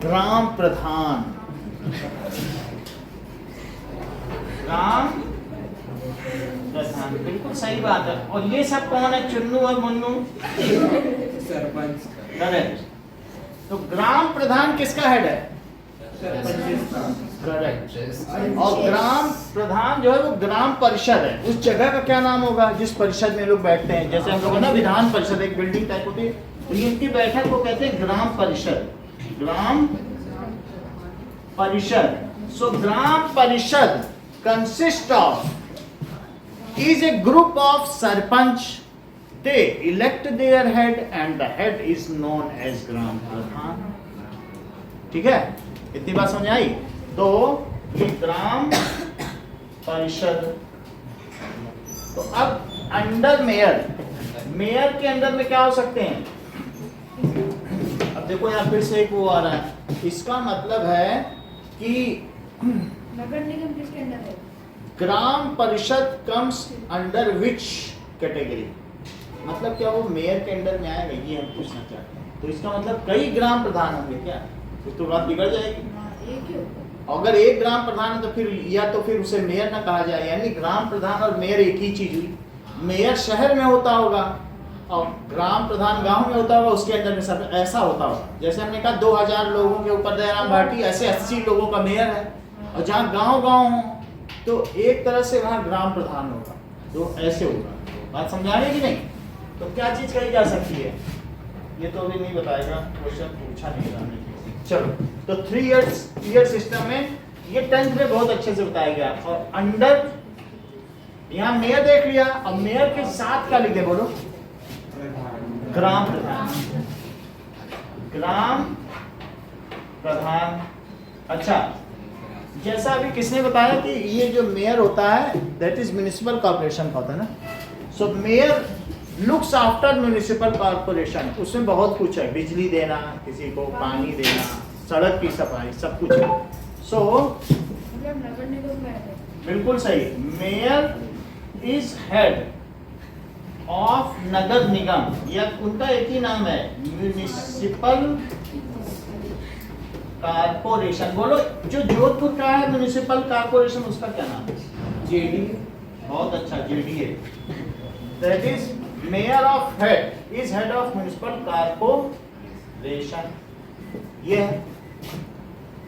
ग्राम प्रधान। ग्राम प्रधान, बिल्कुल सही बात है। और ये सब कौन है? चुन्नू और मुन्नू, सरपंच। करेक्ट। तो ग्राम प्रधान किसका हेड है? करेक्ट। और ग्राम प्रधान जो है वो ग्राम परिषद है। उस जगह का क्या नाम होगा जिस परिषद में लोग बैठते हैं? जैसे हम लोग ना विधान परिषद, एक बिल्डिंग टाइप होती है, तो इनकी बैठक को कहते हैं ग्राम परिषद। ग्राम परिषद। सो ग्राम परिषद consist of is a group of sarpanch. They elect their head and the head is known as ग्राम प्रधान। ठीक है, इतनी बात समझ आई? तो ये ग्राम परिषद। तो अब अंडर मेयर, मेयर के अंदर में क्या हो सकते हैं? अब देखो यहाँ फिर से एक वो आ रहा है, इसका मतलब है कि नगर निगम किसके अंदर है? ग्राम परिषद कम्स अंडर विच कैटेगरी? मतलब क्या वो मेयर के अंडर में आएगा, ये हम पूछना चाहते हैं। तो इसका मतलब कई ग्राम प्रधान होंगे क्या? तो बात बिगड़ जाएगी। एक क्यों? अगर एक ग्राम प्रधान है तो फिर या तो फिर उसे मेयर ना कहा जाए, यानी ग्राम प्रधान और मेयर एक ही चीज हुई। मेयर शहर में होता होगा और ग्राम प्रधान गांव में होता होगा, उसके अंदर में सब ऐसा होता होगा। जैसे हमने कहा 2000 लोगों के ऊपर दयाराम भाटी, ऐसे 80 लोगों का मेयर है। और जहाँ गाँव हो तो एक तरह से वहाँ ग्राम प्रधान होगा, तो ऐसे होगा। बात समझा रहे कि नहीं? तो क्या चीज कही जा सकती है? ये तो अभी नहीं बताएगा, क्वेश्चन पूछा नहीं था। चलो, तो 3 ईयर सिस्टम में ये 10th में बहुत अच्छे से बताया गया। और अंडर यहाँ मेयर देख लिया, और मेयर के साथ क्या लिखे? बोलो ग्राम प्रधान। ग्राम प्रधान। अच्छा, जैसा अभी किसने बताया कि ये जो मेयर होता है दैट इज म्युनिसिपल कॉर्पोरेशन का होता है ना। So mayor looks after municipal corporation. उसमें बहुत कुछ है, बिजली देना, किसी को पानी देना, सड़क की सफाई, सब कुछ है। सो मतलब नगर निगम में है। बिल्कुल सही। मेयर इज हेड ऑफ नगर निगम, या उनका एक ही नाम है, म्युनिसिपल कारपोरेशन। बोलो जो जोधपुर का है म्युनिसिपल कारपोरेशन, उसका क्या नाम है? जेडी। बहुत अच्छा, JDA. That is mayor of head is head of municipal corporation. ये है।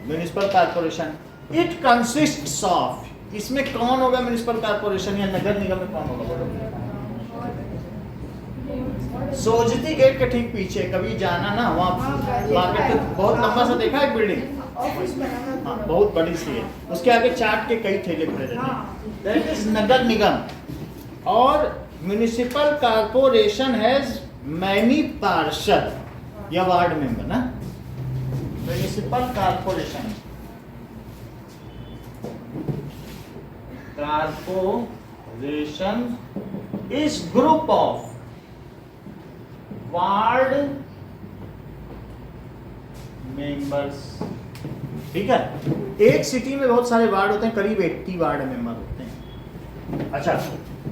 Municipal corporation, it consists of, इसमें कौन होगा म्युनिसिपल कॉर्पोरेशन या नगर निगम में कौन होगा? सोजती गेट के ठीक पीछे कभी जाना ना, वहाँ पे तो बहुत लंबा सा देखा है बिल्डिंग, ऑफिस बनाना हाँ बहुत बड़ी सी है, उसके आगे चाट के कई ठेले खड़े रहते हैं, दैट इज नगर निगम। और म्युनिसिपल कॉर्पोरेशन हैज मैनी पार्षद या वार्ड मेंबर ना। Municipal corporation, is group of ward members, ठीक है। एक सिटी में बहुत सारे वार्ड होते हैं, करीब 80 वार्ड मेंबर होते हैं। अच्छा,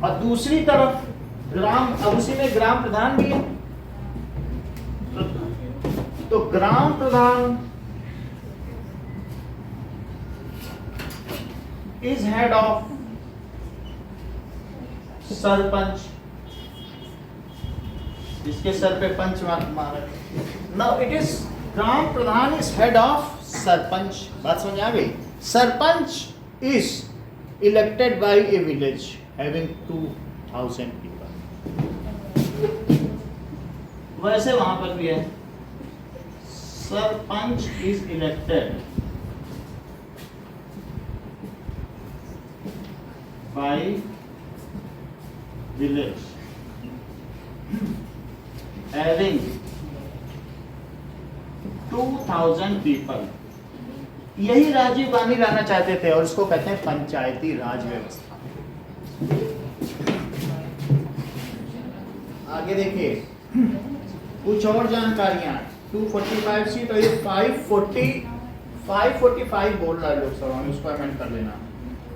और दूसरी तरफ ग्राम, अब उसी में ग्राम प्रधान भी है, तो ग्राम प्रधान इज हेड ऑफ सरपंच, जिसके सर पे पंच मारा। Now it is, gram Pradhan is head of sarpanch, बात समझ आ गई। Sarpanch is elected by A village having 2000 people. वैसे वहां पर भी है, sarpanch is elected by village having 2000 people। यही राजीव गांधी लाना चाहते थे और इसको कहते हैं पंचायती राज व्यवस्था। आगे देखिए कुछ और जानकारियां, 245 सीट और ये 545 बोल रहा है लोकसभा में, उसको अमेंड कर लेना।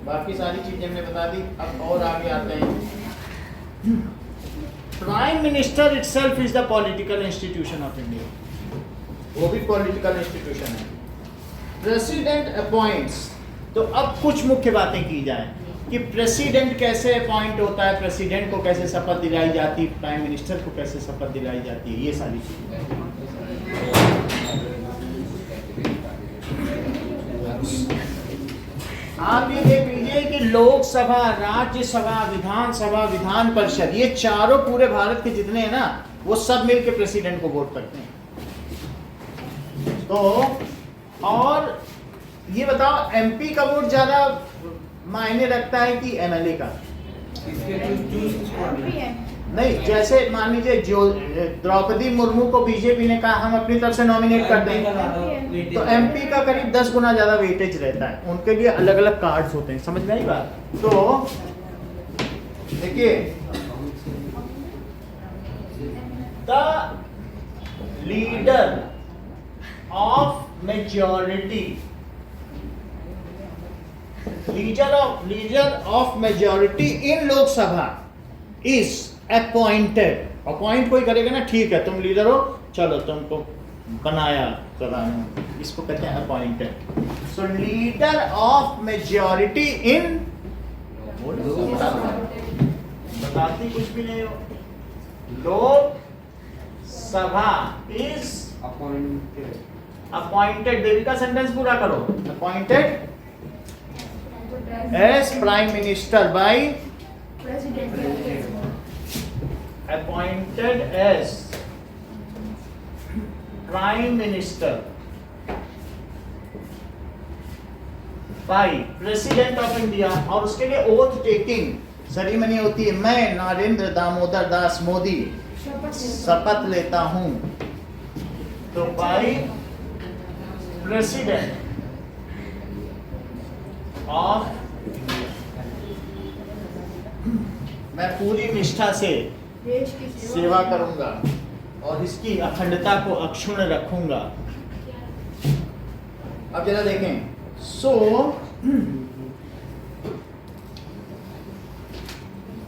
बाकी सारी चीजें हमने बता दी। अब और आगे आते हैं। Prime minister itself is the political institution of India, वो भी पॉलिटिकल इंस्टीट्यूशन है। प्रेसिडेंट अपॉइंट्स, तो अब कुछ मुख्य बातें की जाए कि प्रेसिडेंट कैसे अपॉइंट होता है, प्रेसिडेंट को कैसे शपथ दिलाई जाती है, प्राइम मिनिस्टर को कैसे शपथ दिलाई जाती है, ये सारी चीजें। आप ये देख लीजिए कि लोकसभा, राज्यसभा, विधानसभा, विधान परिषद, ये चारों पूरे भारत के जितने हैं ना, वो सब मिलके प्रेसिडेंट को वोट करते हैं। तो और ये बताओ, एमपी का वोट ज्यादा मायने रखता है कि एमएलए का? नहीं, जैसे मान लीजिए जो द्रौपदी मुर्मू को बीजेपी ने कहा हम अपनी तरफ से नॉमिनेट कर दें, तो एमपी का करीब 10 गुना ज्यादा वेटेज रहता है। उनके लिए अलग अलग कार्ड्स होते हैं, समझ में आई बात? तो देखिए, the leader of majority, leader of majority in Lok Sabha is appointed. Appoint कोई करेगा ना, ठीक है तुम लीडर हो, चलो तुमको बनाया प्रधान, इसको कहते हैं appointed. So leader of majority इन, बताती कुछ भी नहीं हो, लोकसभा इज अपॉइंटेड। देवी का सेंटेंस पूरा करो। Appointed as prime minister by, appointed as prime minister by president of India, और उसके लिए ओथ टेकिंग सेरेमनी होती है। मैं नरेंद्र दामोदर दास मोदी शपथ लेता हूं, तो बाय प्रेसिडेंट ऑफ, मैं पूरी निष्ठा से देश की सेवा करूंगा और इसकी अखंडता को अक्षुण्ण रखूंगा। अब जरा देखें, सो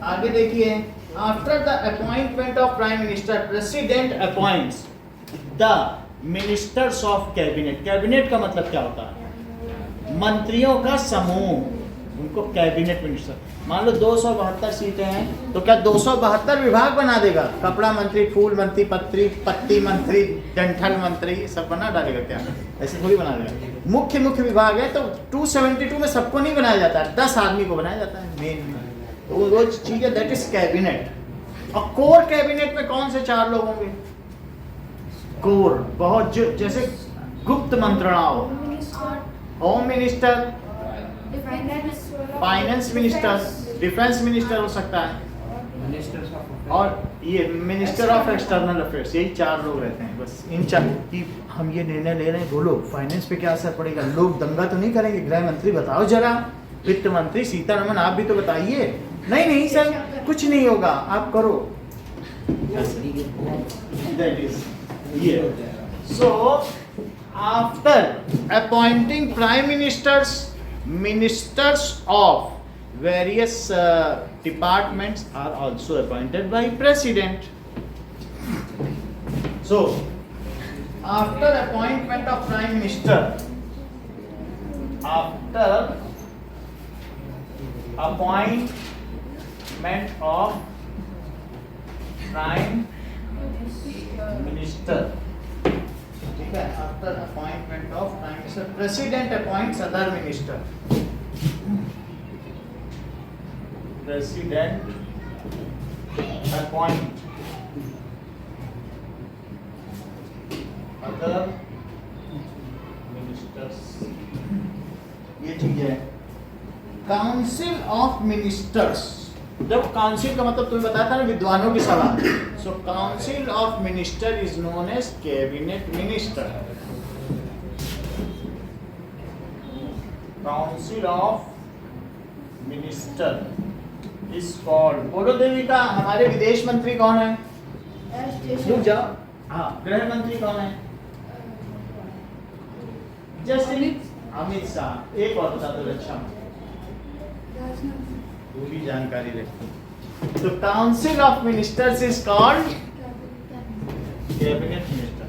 आगे देखिए, after the appointment of prime minister, president appoints the ministers of cabinet. Cabinet का मतलब क्या होता है? मंत्रियों का समूह। उनको कैबिनेट मिनिस्टर। मान लो 272 सीटें हैं, तो क्या 272 विभाग बना देगा? कपड़ा मंत्री, फूल मंत्री, पत्ती मंत्री, डंठल मंत्री, सब बना डालेगा क्या? ऐसे थोड़ी बना देगा। मुख्य विभाग है तो 272 में सबको नहीं बनाया जाता है, 10 आदमी को बनाया जाता है मेन। तो वो चीज है, दैट इज कैबिनेट। और कोर कैबिनेट में कौन से 4 लोग होंगे? कोर बहुत जो जैसे गुप्त मंत्रणाओं, home minister, finance minister, defence minister हो सकता है, और ये मिनिस्टर ऑफ एक्सटर्नल अफेयर्स। यही 4 लोग रहते हैं बस। इन 4 की हम ये निर्णय ले रहे हैं, बोलो फाइनेंस पे क्या असर पड़ेगा? लोग दंगा तो नहीं करेंगे? गृह मंत्री बताओ जरा, वित्त मंत्री सीतारमण आप भी तो बताइए। नहीं सर कुछ नहीं होगा, आप करो। That is so after appointing prime ministers of various departments are also appointed by president. So after appointment of prime minister, after appointment of prime minister, ठीक है, after appointment of prime minister president appoints other minister. President appoint other ministers, ये चीज है। काउंसिल ऑफ मिनिस्टर्स, जब काउंसिल का मतलब तुम्हें बताया था ना, विद्वानों की सलाह। So council of minister is known as cabinet minister. Council of minister is called, बोलो देविका, हमारे विदेश मंत्री कौन है? रुक जाओ, हाँ, गृह मंत्री कौन है? जस्ट अमित शाह। एक और बता दो रक्षा, पूरी जानकारी रखो। तो council of ministers is called cabinet minister.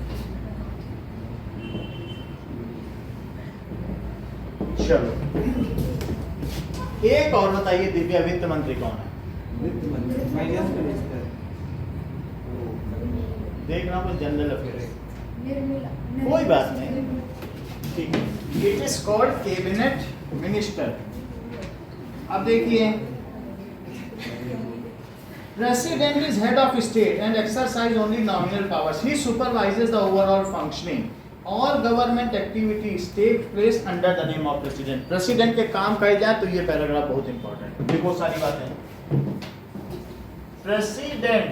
चलो एक और बताइए दिव्या, वित्त मंत्री कौन है? देख रहा हूँ जनरल अफेयर्स, कोई बात नहीं, ठीक है। It is called cabinet minister. अब देखिए, President is head of state and exercise only nominal powers. He supervises the overall functioning. All government activities take place under the name of president. President के काम कहे जाए तो ये पैराग्राफ बहुत इंपॉर्टेंट है, देखो सारी बातें। President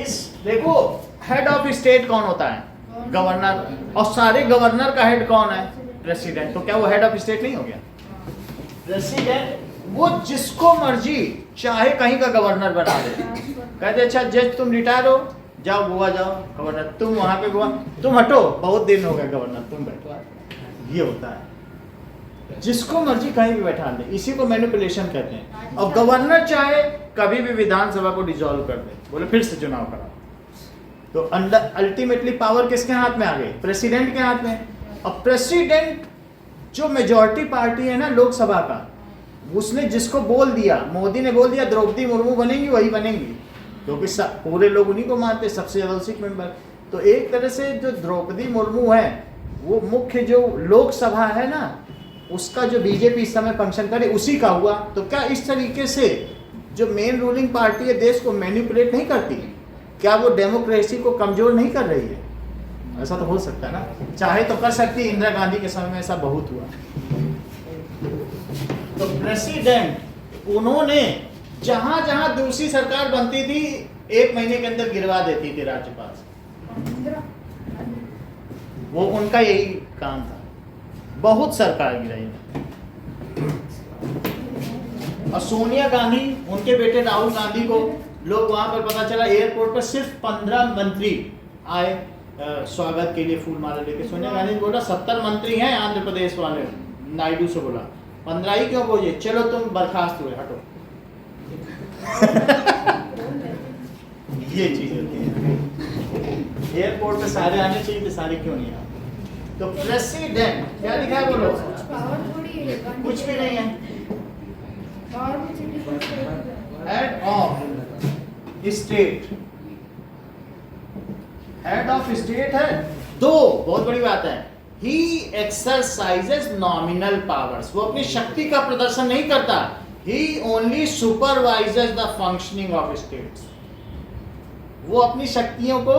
is, देखो हेड ऑफ स्टेट कौन होता है? गवर्नर। और सारे गवर्नर का हेड कौन है? प्रेसिडेंट। तो क्या वो हेड ऑफ स्टेट नहीं हो गया? प्रेसिडेंट वो जिसको मर्जी चाहे कहीं का गवर्नर बना दे। कहते अच्छा जज तुम रिटायर हो, जाओ गोवा जाओ गवर्नर, तुम वहां पे गोवा, तुम हटो, बहुत दिन हो गया गवर्नर, तुम बैठो। ये होता है, जिसको मर्जी कहीं भी बैठा दे, इसी को मैनिपुलेशन कहते हैं। और गवर्नर चाहे कभी भी विधानसभा को डिसॉल्व कर दे, बोले फिर से चुनाव कराओ। तो अल्टीमेटली पावर किसके हाथ में आ गई? प्रेसिडेंट के हाथ में। और प्रेसिडेंट जो मेजॉरिटी पार्टी है ना लोकसभा का, उसने जिसको बोल दिया, मोदी ने बोल दिया द्रौपदी मुर्मू बनेंगी, वही बनेंगी, क्योंकि पूरे लोग उन्हीं को मानते, सबसे ज्यादा सिख मेंबर। तो एक तरह से जो द्रौपदी मुर्मू है, वो मुख्य जो लोकसभा है ना, उसका जो बीजेपी इस समय फंक्शन करे उसी का हुआ। तो क्या इस तरीके से जो मेन रूलिंग पार्टी है देश को मैनिपुलेट नहीं करती? क्या वो डेमोक्रेसी को कमजोर नहीं कर रही है? ऐसा तो हो सकता है ना, चाहे तो कर सकती। इंदिरा गांधी के समय में ऐसा बहुत हुआ। तो प्रेसिडेंट उन्होंने जहां जहां दूसरी सरकार बनती थी 1 महीने के अंदर गिरवा देती थी राज्यपाल से, वो उनका यही काम था। बहुत सरकार गिराई। और सोनिया गांधी, उनके बेटे राहुल गांधी को लोग वहां पर पता चला एयरपोर्ट पर सिर्फ 15 मंत्री आए स्वागत के लिए फूलमाला लेके। सोनिया गांधी ने बोला 70 मंत्री हैं आंध्र प्रदेश वाले, नायडू से बोला 15 ही क्यों बोझे, चलो तुम बर्खास्त हुए, हटो। ये चीज होती है। एयरपोर्ट पे सारे आने चाहिए थे, सारे क्यों नहीं आए? तो प्रेसिडेंट क्या लिखा है बोलो? पावर थोड़ी है, कुछ भी नहीं है। पावर में citizen head of state, head of state है। दो बहुत बड़ी बात है, ही एक्सरसाइजेस नॉमिनल पावर्स, वो अपनी शक्ति का प्रदर्शन नहीं करता, he only supervises the functioning of states, वो अपनी शक्तियों को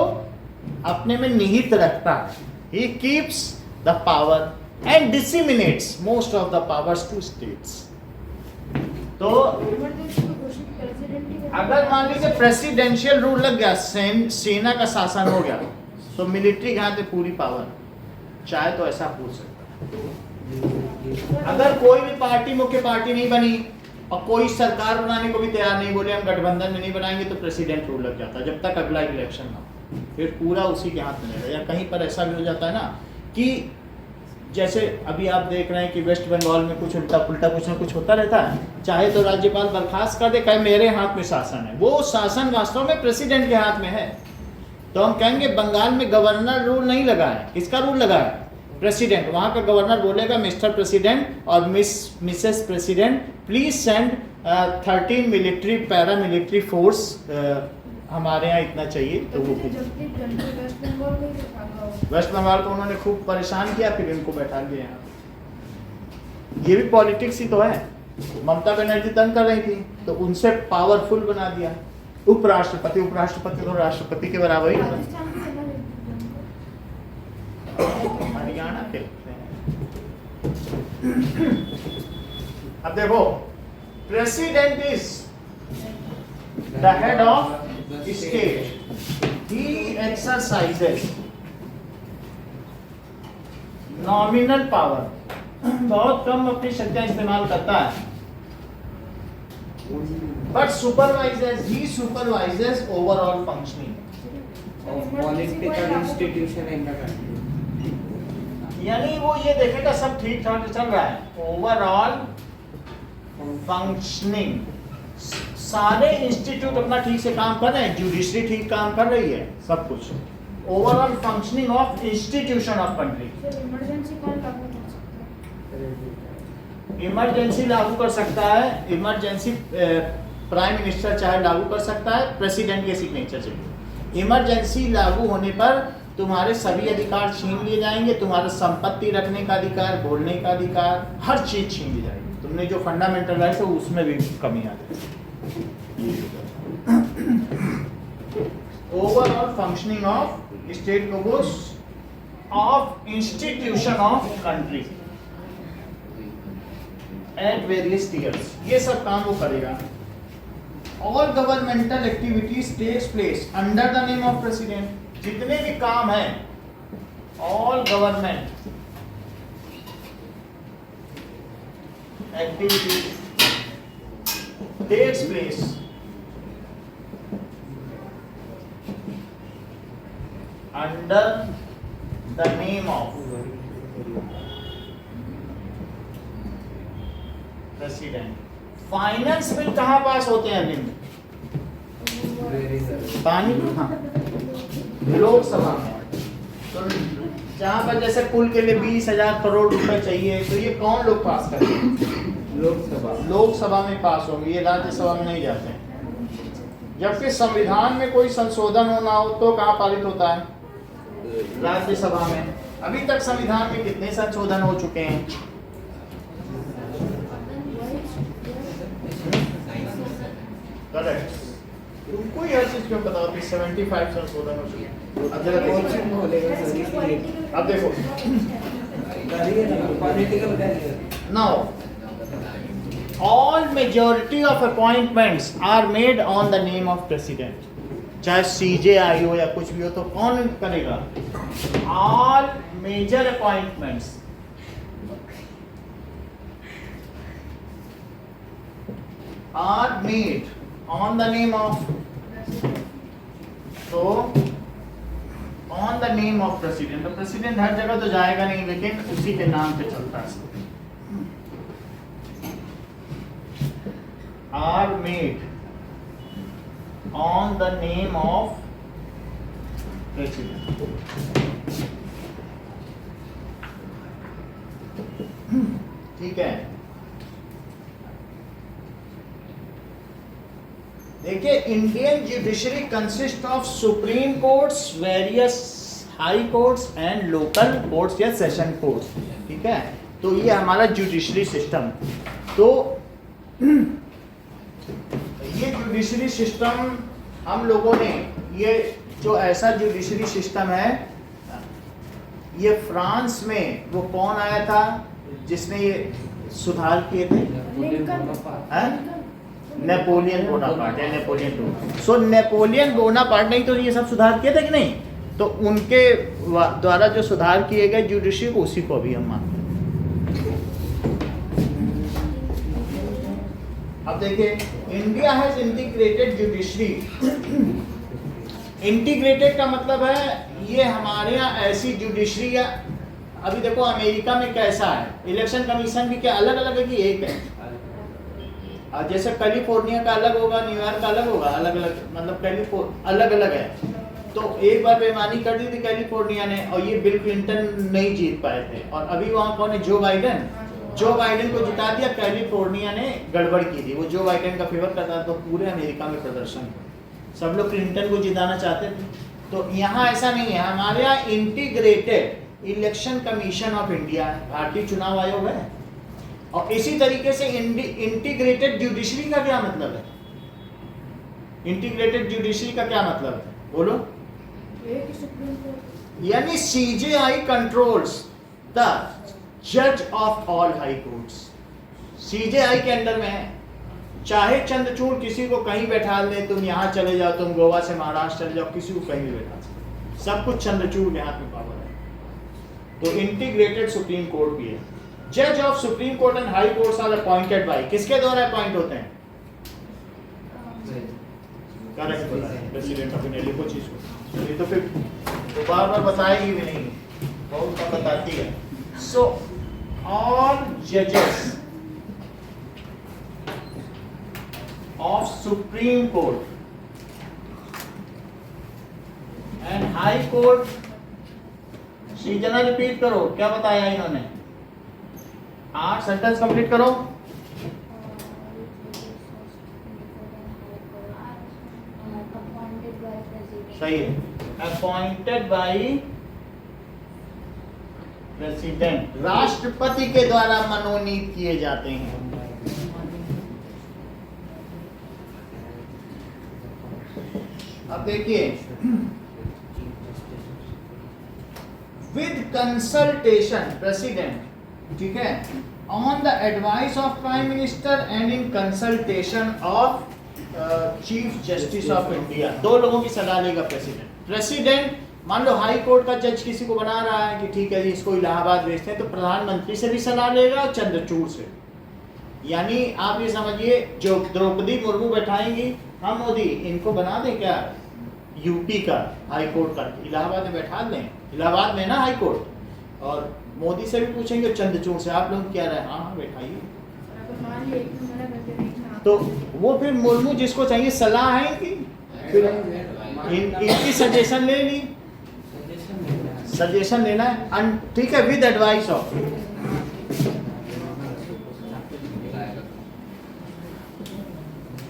अपने में निहित रखता है। He keeps the power and disseminates most of the powers to states. तो इमरजेंसी को घोषित प्रेसिडेंट ही करता है। अगर मान लीजिए प्रेसिडेंशियल रूल लग गया, सेना का शासन हो गया, तो मिलिट्री के हाथ में पूरी पावर, चाहे तो ऐसा पूछ सकता है। अगर कोई भी पार्टी मुख्य पार्टी नहीं बनी और कोई सरकार बनाने को भी तैयार नहीं, बोले हम गठबंधन में नहीं बनाएंगे, तो प्रेसिडेंट रूल लग जाता है जब तक अगला इलेक्शन ना हो, फिर पूरा उसी के हाथ में रहेगा। या कहीं पर ऐसा भी हो जाता है ना कि जैसे अभी आप देख रहे हैं कि वेस्ट बंगाल में कुछ उल्टा पुल्टा कुछ ना कुछ होता रहता है, चाहे तो राज्यपाल बर्खास्त कर दे, कहे मेरे हाथ में शासन है, वो शासन वास्तव में प्रेसिडेंट के हाथ में है। तो हम कहेंगे बंगाल में गवर्नर रूल नहीं लगा है, किसका रूल लगा है? प्रेसिडेंट। वहां का गवर्नर बोलेगा मिस्टर प्रेसिडेंट और Mrs president please send 13 military para military force, हमारे यहाँ इतना चाहिए, तो वो जब तक जनता वेस्ट बंगाल में ही भागा हो। वेस्ट बंगाल को उन्होंने खूब परेशान किया, फिर इनको बैठा दिया यहाँ। ये भी पॉलिटिक्स ही तो है। ममता बनर्जी तंग कर रही थी तो उनसे पावरफुल बना दिया। उपराष्ट्रपति, उपराष्ट्रपति तो राष्ट्रपति के बराबर ही होता है। राजस्थान में चला है। हरियाणा के अब देखो, president is the head of state, he exercises nominal power, बहुत कम अपनी शक्तियां इस्तेमाल करता है, but supervises, he supervises overall functioning political institution in the country, यानी वो ये देखेगा सब ठीक ठाक चल रहा है, ओवरऑल फंक्शनिंग, सारे इंस्टीट्यूट अपना ठीक से काम कर रहे हैं, जुडिशरी ठीक काम कर रही है, सब कुछ overall functioning of institution of country. Sir emergency कौन लागू कर सकता है? इमरजेंसी लागू कर सकता है, इमरजेंसी प्राइम मिनिस्टर चाहे लागू कर सकता है, प्रेसिडेंट के सिग्नेचर चाहिए। इमरजेंसी लागू होने पर तुम्हारे सभी अधिकार छीन लिए जाएंगे, तुम्हारा संपत्ति रखने का अधिकार, बोलने का अधिकार, हर चीज छीन ली जाएगी। तुमने जो फंडामेंटल राइट्स है उसमें भी कमी आ जाएगी। Overall functioning of state government of institution of country at various tiers, ये सब काम वो करेगा। All governmental activities takes place under the name of president, जितने भी काम है, all government activities takes place under the name of president. Finance bill कहाँ पास होते हैं अभी? पानी, हाँ, लोकसभा में। तो जहाँ पर जैसे पुल के लिए 20,000 करोड़ रुपए चाहिए, तो ये कौन लोग पास करते हैं? लोकसभा में पास होंगे, ये राज्यसभा में नहीं जाते हैं। जबकि संविधान में कोई संशोधन होना हो तो कहाँ पारित होता है? राज्यसभा में। अभी तक संविधान में कितने संशोधन हो चुके हैं? करेक्ट, तुमको हर चीज क्यों पता होती? 75 संशोधन हो चुके हैं। अब देखो now all majority of appointments are made on the name of president. चाहे CJI हो या कुछ भी हो, तो कौन करेगा? All major appointments are made on the name of, तो on the name of president. तो प्रेसिडेंट हर जगह तो जाएगा नहीं, लेकिन उसी के नाम पे चलता है। Are made on the name of president। ठीक है, देखिए Indian judiciary consist of supreme courts, various high courts and local courts या सेशन कोर्ट्स। ठीक है, तो ये हमारा जुडिशरी सिस्टम। तो ये जुडिशरी सिस्टम हम लोगों ने, ये जो ऐसा जुडिशरी सिस्टम है, ये फ्रांस में वो कौन आया था जिसने ये सुधार किए थे? नेपोलियन बोनापार्ट या Napoleon two. So Napoleon Bonaparte ने तो ये सब सुधार किए थे कि नहीं? तो उनके द्वारा जो सुधार किए गए जुडिशरी को, उसी को अभी हम मानते हैं। अब देखिए, India has integrated judiciary. Integrated का मतलब है ये हमारे यहाँ ऐसी जुडिशरी है। अभी देखो अमेरिका में कैसा है, इलेक्शन कमीशन भी क्या अलग अलग है कि एक है? जैसे कैलिफोर्निया का अलग होगा, न्यूयॉर्क का अलग होगा, अलग अलग, मतलब अलग अलग है। तो एक बार बेईमानी कर दी थी कैलिफोर्निया ने, और ये बिल क्लिंटन नहीं जीत पाए थे, और अभी वहाँ कौन है? Joe Biden. जो बाइडेन को जिता दिया, कैलिफोर्निया ने गड़बड़ की थी, वो जो बाइडेन का फेवर करता था, तो पूरे अमेरिका में प्रदर्शन, सब लोग क्लिंटन को जिताना चाहते थे। तो यहाँ ऐसा नहीं है, हमारे यहाँ integrated election commission of India, भारतीय चुनाव आयोग है। और इसी तरीके से इंटीग्रेटेड जुडिशरी का क्या मतलब है? इंटीग्रेटेड जुडिशरी का क्या मतलब है, बोलो? यानी सीजेआई कंट्रोल्स द जज of all high courts. CJI के अंडर में है, चाहे चंद्रचूड़ किसी को कहीं बैठा दे, तुम यहाँ चले जाओ, तुम गोवा से महाराष्ट्र चले जाओ, किसी को कहीं भी बैठा सकते, सब कुछ चंद्रचूड़ के हाथ में पावर है। तो इंटीग्रेटेड सुप्रीम कोर्ट भी है। जज of supreme court and high courts are appointed by, किसके द्वारा अपॉइंट होते हैं? करेक्ट बोला है, प्रेसिडेंट ऑफ इंडिया। लिखो चीज को, ये तो फिर तो बार बार बताएगी भी नहीं, बहुत कम बताती है। सो ऑल जजेस of Supreme Court and High Court, जना रिपीट करो, क्या बताया इन्होंने? 8 सेंटेंस कंप्लीट करो। सही है, अपॉइंटेड बाय प्रेसिडेंट, राष्ट्रपति के द्वारा मनोनीत किए जाते हैं। अब देखिए, विद कंसल्टेशन प्रेसिडेंट, ठीक है, on the advice of prime minister and in consultation of chief justice of India. 2 लोगों की सलाह लेगा प्रेसिडेंट। प्रेसिडेंट मान लो हाई कोर्ट का जज किसी को बना रहा है कि ठीक है जी इसको इलाहाबाद भेजते हैं, तो प्रधानमंत्री से भी सलाह लेगा और चंद्रचूड़ से। यानी आप ये समझिए, जो द्रौपदी मुर्मू बैठाएंगी, हम मोदी इनको बना दें क्या यूपी का हाई कोर्ट का, इलाहाबाद में बैठा दें, इलाहाबाद में ना हाई कोर्ट, और मोदी से भी पूछेंगे चंद्रचूड़ से, आप लोग क्या रहे? हाँ बैठाइए। तो वो फिर मुर्मू जिसको चाहिए सलाह है कि फिर इनकी सजेशन ले ली, सजेशन लेना है, ठीक है, with advice of,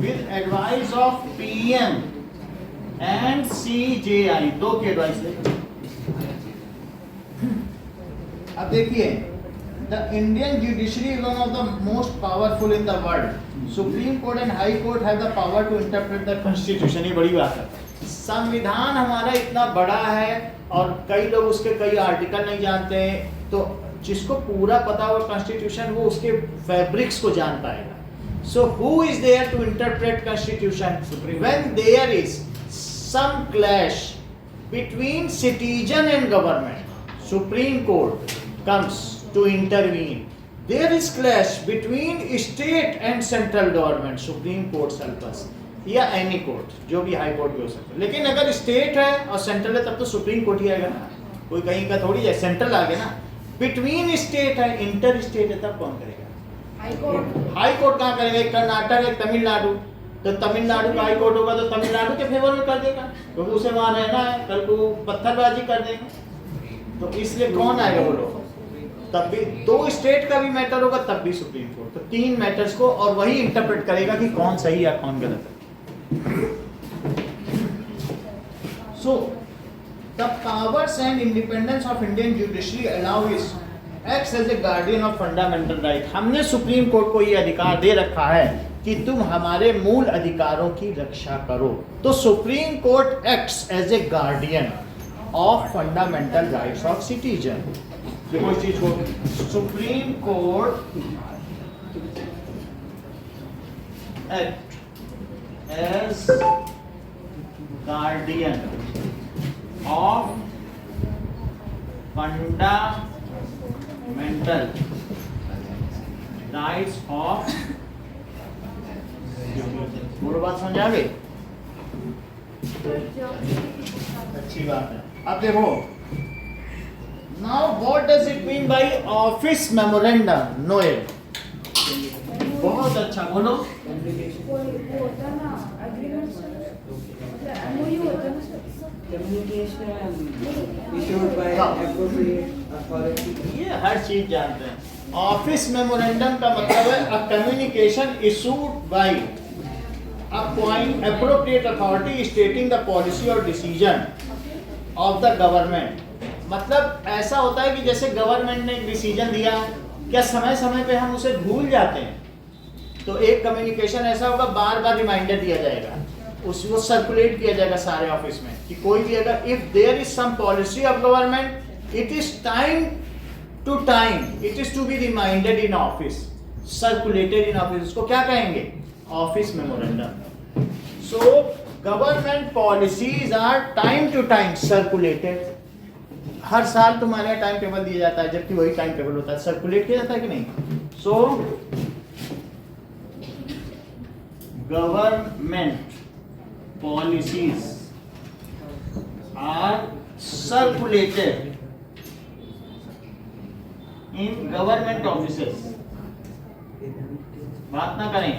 with advice of PM and CJI, 2 की एडवाइस ले। अब देखिए, the Indian judiciary is one of the most powerful in the world. Supreme court and high court have the power to interpret the constitution. ये बड़ी बात है, संविधान हमारा इतना बड़ा है और कई लोग उसके कई आर्टिकल नहीं जानते हैं, तो जिसको पूरा पता हो कॉन्स्टिट्यूशन, वो उसके फैब्रिक्स को जान पाएगा। So who is there to interpret constitution? When there is some clash between citizen and government, Supreme Court comes to intervene. There is clash between state and central government, Supreme Court help us, या एनी कोर्ट, जो भी हाई कोर्ट भी हो सकता है। लेकिन अगर स्टेट है और सेंट्रल है, तब तो सुप्रीम कोर्ट ही आएगा ना, कोई कहीं का थोड़ी है, सेंट्रल आ गया ना। बिटवीन स्टेट है, इंटर स्टेट है, तब कौन करेगा? हाई कोर्ट कहाँ करेगा? एक कर्नाटक, एक तमिलनाडु, तो तमिलनाडु का हाई कोर्ट होगा तो तमिलनाडु के फेवर में कर देगा, क्योंकि उसे वहां रहना है, कल को पत्थरबाजी कर देंगे। तो इसलिए कौन आएगा? वो लोग तब भी 2 स्टेट का भी मैटर होगा तब भी सुप्रीम कोर्ट। तो 3 मैटर्स को और वही इंटरप्रेट करेगा कि कौन सही है कौन गलत है। So the powers and independence of Indian judiciary allow is acts as a guardian of fundamental right. हमने सुप्रीम कोर्ट को ये अधिकार दे रखा है कि तुम हमारे मूल अधिकारों की रक्षा करो। तो supreme court acts as a guardian of fundamental rights of citizen. देखो इस चीज को, supreme court act as guardian of fundamental rights of, पूरी बात समझ आ गई? अच्छी बात है। अब देखो, now what does it mean by office memorandum? Noel, बहुत अच्छा, बोलो। वो होता ना एग्रीमेंट सर, एमओयू होता ना sir, Communication issued by appropriate authority. ये हर चीज जानते हैं। ऑफिस मेमोरेंडम का मतलब है a communication issued by appropriate authority stating the policy or decision of the government। मतलब ऐसा होता है कि जैसे गवर्नमेंट ने एक डिसीजन दिया, क्या समय समय पे हम उसे भूल जाते हैं? तो एक कम्युनिकेशन ऐसा होगा, बार बार रिमाइंडर दिया जाएगा, उसको सर्कुलेट किया जाएगा सारे ऑफिस में कि कोई भी अगर if there is some policy of government it is time to time it is to be reminded in office, circulated in office, उसको क्या कहेंगे? Office memorandum. So government policies are time to time circulated. हर साल तुम्हारे टाइम टेबल दिया जाता है, जबकि वही टाइम टेबल होता है, सर्कुलेट किया जाता है कि नहीं? So government policies are circulated in government offices। बात ना करें,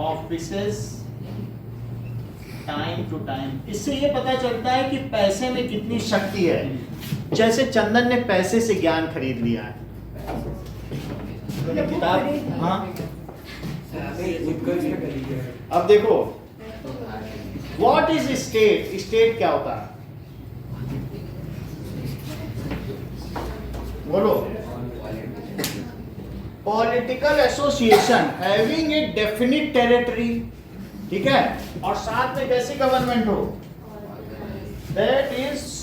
ऑफिसेस टाइम टू टाइम। इससे ये पता चलता है कि पैसे में कितनी शक्ति है। जैसे चंदन ने पैसे से ज्ञान खरीद लिया है। किताब, हाँ, अब देखो व्हाट इज स्टेट? स्टेट क्या होता है? बोलो। Political association having a definite territory, ठीक है, और साथ में कैसी गवर्नमेंट हो? That is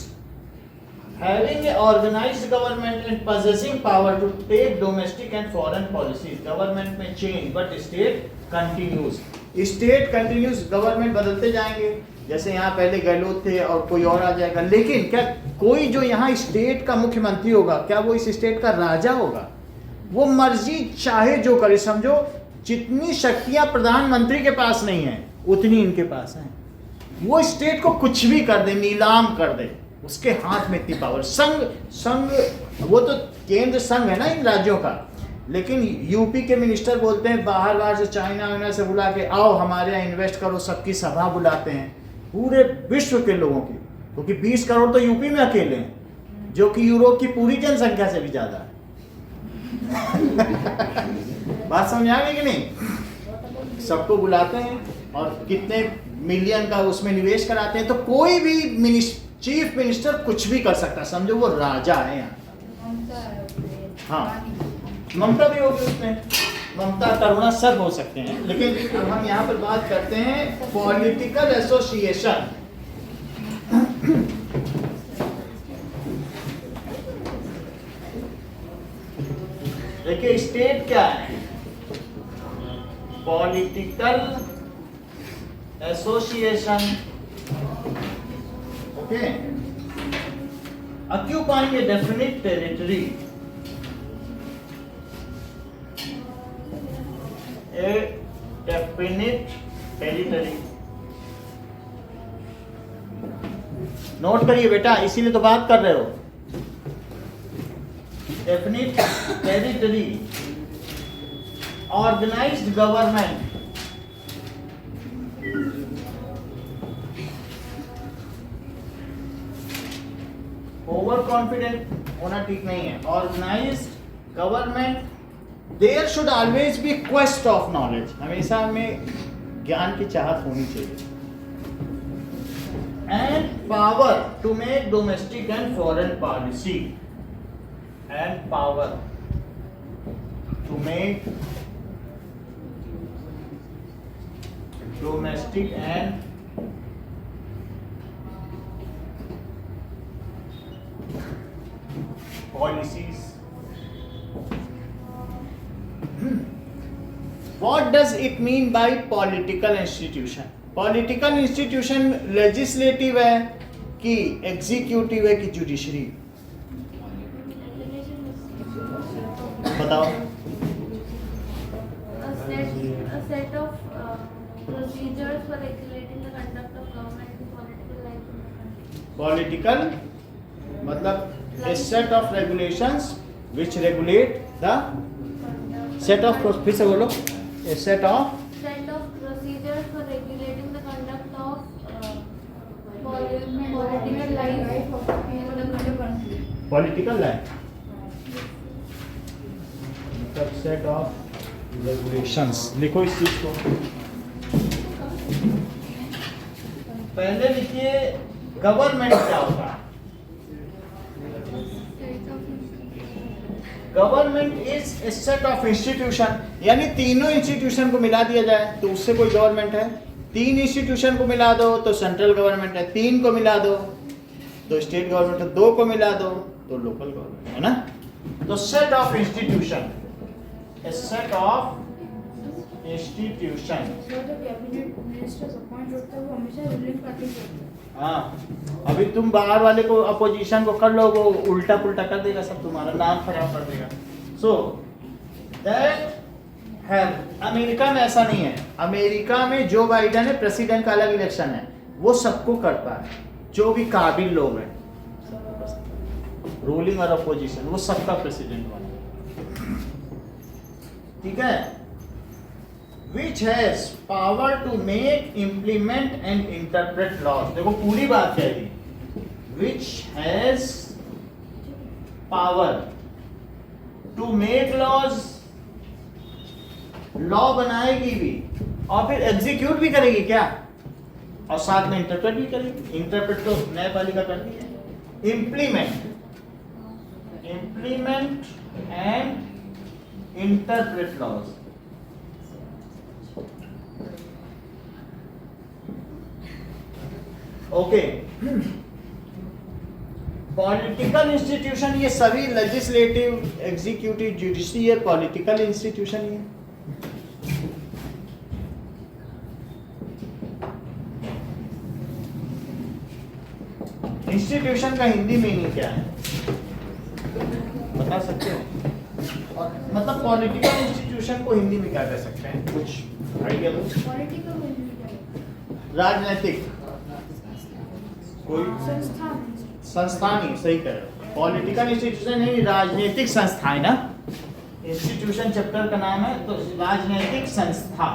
having a organized government and possessing power to take domestic and foreign policies। government में change but state continues। state continues, government बदलते जाएंगे। जैसे यहाँ पहले गहलोत थे और कोई और आ जाएगा, लेकिन क्या कोई जो यहाँ स्टेट का मुख्यमंत्री होगा, क्या वो इस स्टेट का राजा होगा? वो मर्जी चाहे जो करे। समझो जितनी शक्तियां प्रधानमंत्री के पास नहीं है उतनी इनके पास है। वो स्टेट को कुछ भी कर दे, नीलाम कर दे, उसके हाथ में इतनी पावर। संघ वो तो केंद्र संघ है ना इन राज्यों का, लेकिन यूपी के मिनिस्टर बोलते हैं बाहर से, चाइना से बुला के आओ हमारे यहाँ इन्वेस्ट करो, सबकी सभा बुलाते हैं पूरे विश्व के लोगों की, क्योंकि 20 करोड़ तो यूपी में अकेले हैं, जो कि यूरोप की पूरी जनसंख्या से भी ज्यादा है। बात समझ आ गई कि नहीं? सबको बुलाते हैं और कितने मिलियन का उसमें निवेश कराते हैं। तो कोई भी चीफ मिनिस्टर कुछ भी कर सकता है, समझो वो राजा है यहाँ। हाँ, ममता भी होगी उसमें, ममता करुणा सब हो सकते हैं, लेकिन अब हम यहाँ पर बात करते हैं पॉलिटिकल एसोसिएशन। देखिए स्टेट क्या है? Political association, okay, occupying a definite territory, a definite territory। Note करिए बेटा, इसीलिए तो बात कर रहे हो। Definite territory, organised government, over confident होना ठीक नहीं है. Organised government, there should always be quest of knowledge, हमेशा हमें ज्ञान की चाहत होनी चाहिए. And power to make domestic and foreign policy, and power to make domestic and policies. What does it mean by political institution? Political institution legislative है कि executive है कि judiciary? बताओ. A set of procedures for regulating the conduct of government and political life in the country. Political मतलब a set of regulations which regulate the set of फिर से बोलो. A set of procedures for regulating the conduct of political life in the country. political life, मतलब set of regulations. लिखो इस चीज को. पहले लिखिए गवर्नमेंट क्या होता है. Government is a set of institution, यानी तीनों इंस्टीट्यूशन को मिला दिया जाए तो उससे कोई गवर्नमेंट है. 3 इंस्टीट्यूशन को मिला दो तो सेंट्रल गवर्नमेंट है, 3 को मिला दो तो स्टेट गवर्नमेंट है, 2 को मिला दो तो लोकल गवर्नमेंट है ना. तो set of institution, A set of institution. जो कैबिनेट मिनिस्टर्स अपॉइंट होता है वो हमेशा रूलिंग पार्टी के होते हैं. हाँ, अभी तुम बाहर वाले को अपोजिशन को कर लो, वो उल्टा पुल्टा कर देगा, सब तुम्हारा नाम खराब कर देगा. सो दैट है. अमेरिका में ऐसा नहीं है. अमेरिका में जो बाइडेन है, प्रेसिडेंट का अलग इलेक्शन है, वो सबको करता है. जो भी काबिल लोग हैं, रूलिंग और अपोजिशन, वो सबका प्रेसिडेंट बना. ठीक है. Which has power to make, implement and interpret laws. देखो पूरी बात कह दी. Which has power to make laws, law बनाएगी भी और फिर एग्जीक्यूट भी करेगी क्या, और साथ में इंटरप्रेट भी करेगी. इंटरप्रेट तो न्यायपालिका करती है. Implement and interpret laws. Okay. Political institution ये सभी legislative, executive, judicial, political institution ही है. इंस्टीट्यूशन का हिंदी मीनिंग क्या है बता सकते हो? और मतलब पॉलिटिकल इंस्टीट्यूशन को हिंदी में क्या कह सकते हैं, कुछ आइडिया दो. पॉलिटिकल राजनीतिक कोई संस्थान ही सही कह रहे हो. पॉलिटिकल इंस्टीट्यूशन नहीं, राजनीतिक संस्था है ना. इंस्टीट्यूशन चैप्टर का नाम है, तो राजनीतिक संस्था.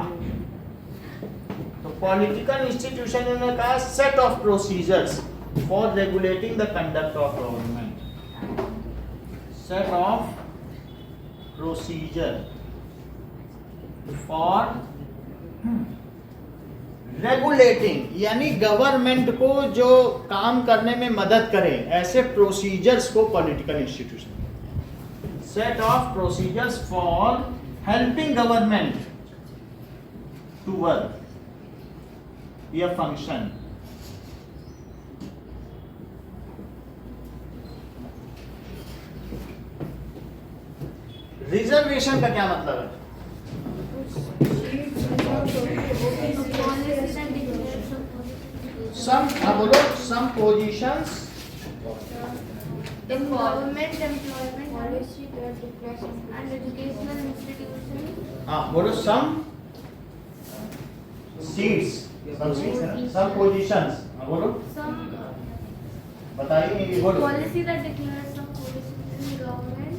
तो पॉलिटिकल इंस्टीट्यूशन ने कहा set of procedures for regulating the conduct of government. Set of procedure for regulating, यानी गवर्नमेंट को जो काम करने में मदद करे, ऐसे प्रोसीजर्स को political institution. Set of procedures for helping government to work या फंक्शन. रिजर्वेशन का क्या मतलब है? बोलो some positions in government employment policy and educational institutions. बोलो some seats, some positions. बोलो Some बताइए, बोलो. policy that declares some positions in government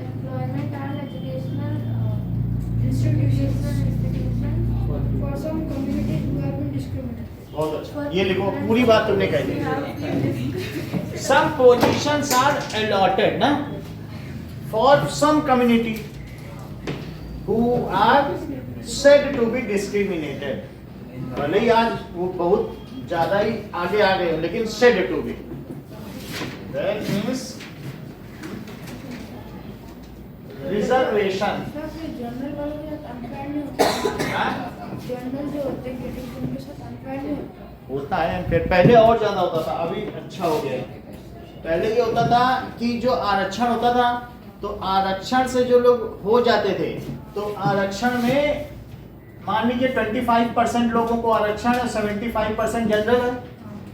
employment and educational institutions for some communities who have been discriminated. बहुत अच्छा, ये लिखो, पूरी बात तुमने कह दी। Some positions are allotted ना for some community who are said to be discriminated. भले ही आज वो बहुत ज्यादा ही आगे आ गए, लेकिन said to be, that means reservation. General वालों के साथ अनफेयर नहीं होता। जनरल जो होते हैं कैटेगरी उनके साथ अनफेयर नहीं होता है। फिर पहले और ज्यादा होता था, अभी अच्छा हो गया है। पहले ये होता था कि जो आरक्षण होता था, तो आरक्षण से जो लोग हो जाते थे, तो आरक्षण में मान लीजिए 25% लोगों को आरक्षण है, 75% जनरल है,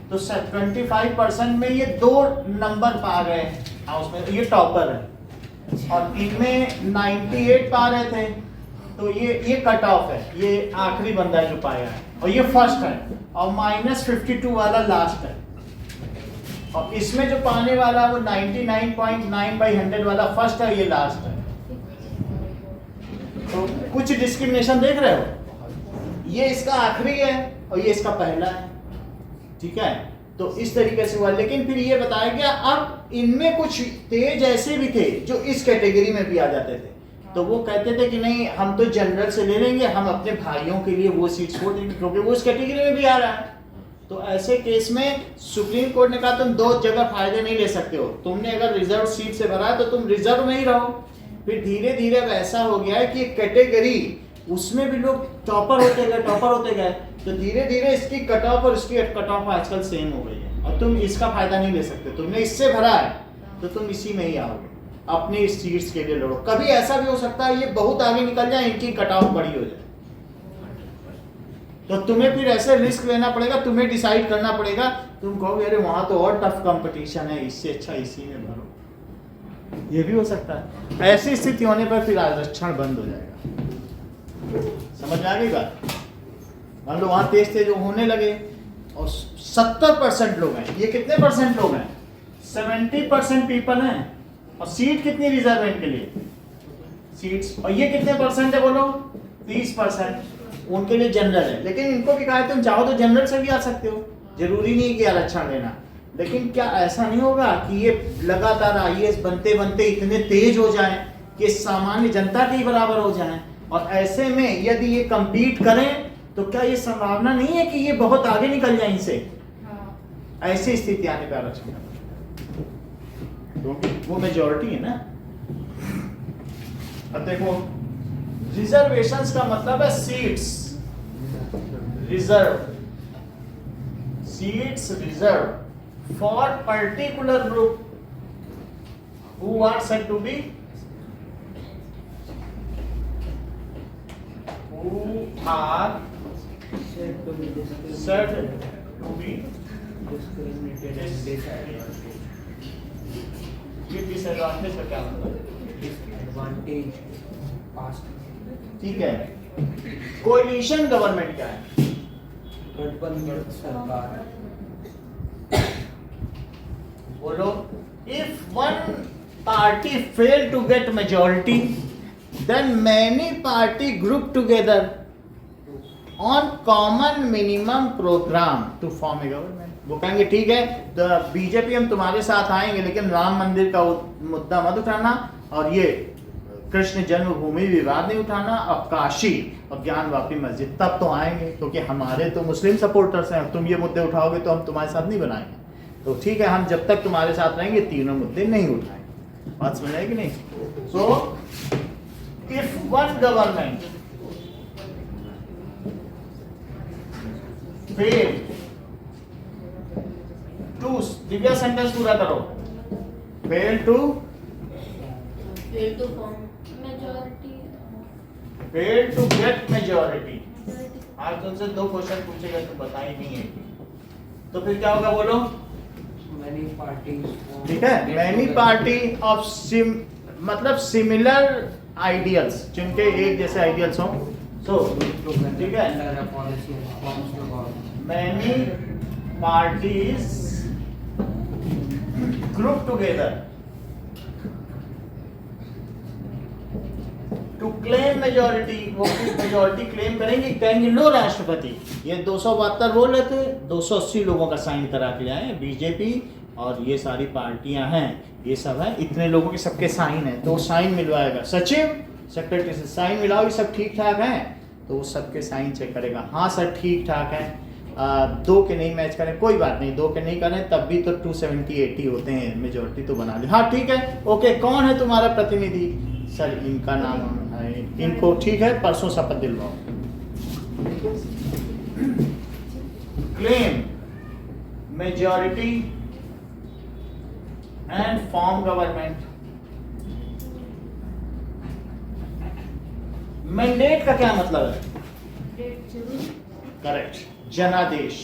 तो 25% में ये 2 नंबर पा गए हाउस में, ये टॉपर है। और इनमें 98 पा रहे थे, तो ये कट ऑफ है, ये आखिरी बंदा है जो पाया है, और ये फर्स्ट है, और -52 वाला लास्ट है। और इसमें जो पाने वाला वो 99.9/100 वाला फर्स्ट है, ये लास्ट है। तो कुछ डिस्क्रिमिनेशन देख रहे हो, ये इसका आखिरी है और ये इसका पहला है, ठीक है। तो इस तरीके से हुआ। लेकिन फिर ये बताया गया अब इनमें कुछ तेज ऐसे भी थे जो इस कैटेगरी में भी आ जाते थे, तो वो कहते थे कि नहीं, हम तो जनरल से ले लेंगे, हम अपने भाइयों के लिए वो सीट छोड़ देंगे, क्योंकि वो इस कैटेगरी में भी आ रहा है। तो ऐसे केस में सुप्रीम कोर्ट ने कहा तुम 2 जगह फायदे नहीं ले सकते हो। तुमने अगर रिजर्व सीट से भरा है तो तुम रिजर्व में ही रहो। फिर धीरे धीरे अब ऐसा हो गया है कि कैटेगरी, उसमें भी लोग टॉपर होते गए, तो धीरे धीरे इसकी कट ऑफ और इसकी कट ऑफ आजकल सेम हो गई है, और तुम इसका फायदा नहीं ले सकते। तुमने इससे भरा है तो तुम इसी में ही आओगे, अपनी सीट्स के लिए लड़ो। कभी ऐसा भी हो सकता है ये बहुत आगे निकल जाए, इनकी कट ऑफ बड़ी हो जाए, तो तुम्हें फिर ऐसे रिस्क लेना पड़ेगा, तुम्हें डिसाइड करना पड़ेगा। तुम कहोगे अरे वहां तो और टफ कंपटीशन है, इससे अच्छा इसी में भरो, ये भी हो सकता है। ऐसी स्थिति होने पर फिर आरक्षण बंद हो जाएगा। समझ में आ गई बात? मान लो वहां तेज होने लगे और 70% लोग हैं, ये कितने परसेंट लोग हैं? 70% पीपल हैं, और सीट कितनी रिजर्वेंट के लिए सीट्स, और ये कितने परसेंट है बोलो? 30% उनके लिए जनरल है। लेकिन इनको भी कहा है तुम चाहो तो जनरल से भी आ सकते हो, जरूरी नहीं कि आरक्षण लेना। लेकिन क्या ऐसा नहीं होगा कि ये लगातार आईएएस बनते बनते इतने तेज हो जाएं कि सामान्य जनता के ही बराबर हो जाएं, और ऐसे में यदि ये compete करें तो क्या ये संभावना नहीं है कि ये बहुत आगे निकल जाए इनसे? ऐसी स्थिति आने पर आरक्षण, क्योंकि वो मेजॉरिटी है ना। अब देखो, रिजर्वेशंस का मतलब है seats reserve, seats reserve for particular group who are said to be said to be disadvantage का क्या मतलब? डिसएडवांटेज पास्ट, ठीक है। कोएलिशन गवर्नमेंट क्या है? गठबंधन सरकार। बोलो, if one party fail to get majority, then many party group together on common minimum program to form a government. वो कहेंगे ठीक है, तो बीजेपी हम तुम्हारे साथ आएंगे, लेकिन राम मंदिर का मुद्दा मत उठाना, और ये कृष्ण जन्मभूमि विवाद नहीं उठाना, अब काशी और ज्ञानवापी मस्जिद तब तो आएंगे, क्योंकि हमारे तो मुस्लिम सपोर्टर्स हैं। तुम ये मुद्दे उठाओगे तो हम तुम्हारे साथ नहीं बनाएंगे। तो ठीक है, हम जब तक तुम्हारे साथ रहेंगे तीनों मुद्दे नहीं उठाएंगे। बात समझ आएगी नहीं? So if one government fail to, Divya sentence पूरा करो, fail to form majority, fail to get majority. आज तुमसे 2 क्वेश्चन पूछेगा तो बता ही नहीं है, तो फिर क्या होगा बोलो? Many parties, ठीक है, मैनी पार्टी ऑफ मतलब सिमिलर आइडियल्स, जिनके एक जैसे आइडियल्स हों। सो ठीक है, many parties group together to claim majority, वो मेजॉरिटी क्लेम करेंगे, कहेंगे लो राष्ट्रपति ये 272 बोल रहे थे, 280 लोगों का साइन करा के आए, बीजेपी और ये सारी पार्टियां हैं, ये सब है, इतने लोगों के सबके साइन है, तो साइन मिलवाएगा सचिव सेक्रेटरी से, साइन मिलाओ ये सब ठीक ठाक है, तो वो सबके साइन चेक करेगा, हाँ सर ठीक ठाक है, 2 के नहीं मैच करें कोई बात नहीं, 2 के नहीं करें तब भी तो 270-80 होते हैं, मेजोरिटी तो बना ली, हाँ ठीक है ओके, कौन है तुम्हारा प्रतिनिधि, सर इनका नाम है, इनको ठीक है परसों शपथ दिलवाओ। Claim majority and form government. Mandate का क्या मतलब है? करेक्ट, जनादेश,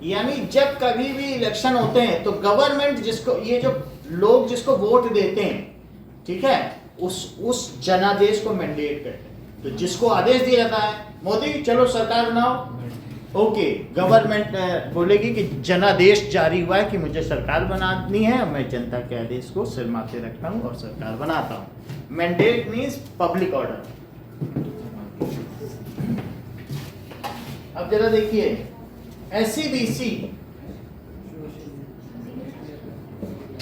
यानी जब कभी भी इलेक्शन होते हैं तो गवर्नमेंट जिसको, ये जो लोग जिसको वोट देते हैं, ठीक है, उस जनादेश को मैंडेट कहते हैं, तो जिसको आदेश दिया जाता है मोदी चलो सरकार बनाओ, ओके, गवर्नमेंट बोलेगी कि जनादेश जारी हुआ है कि मुझे सरकार बनानी है, मैं जनता के आदेश को सिर माथे रखता हूँ और सरकार बनाता हूँ। Mandate means public order. अब जरा देखिए SEBC,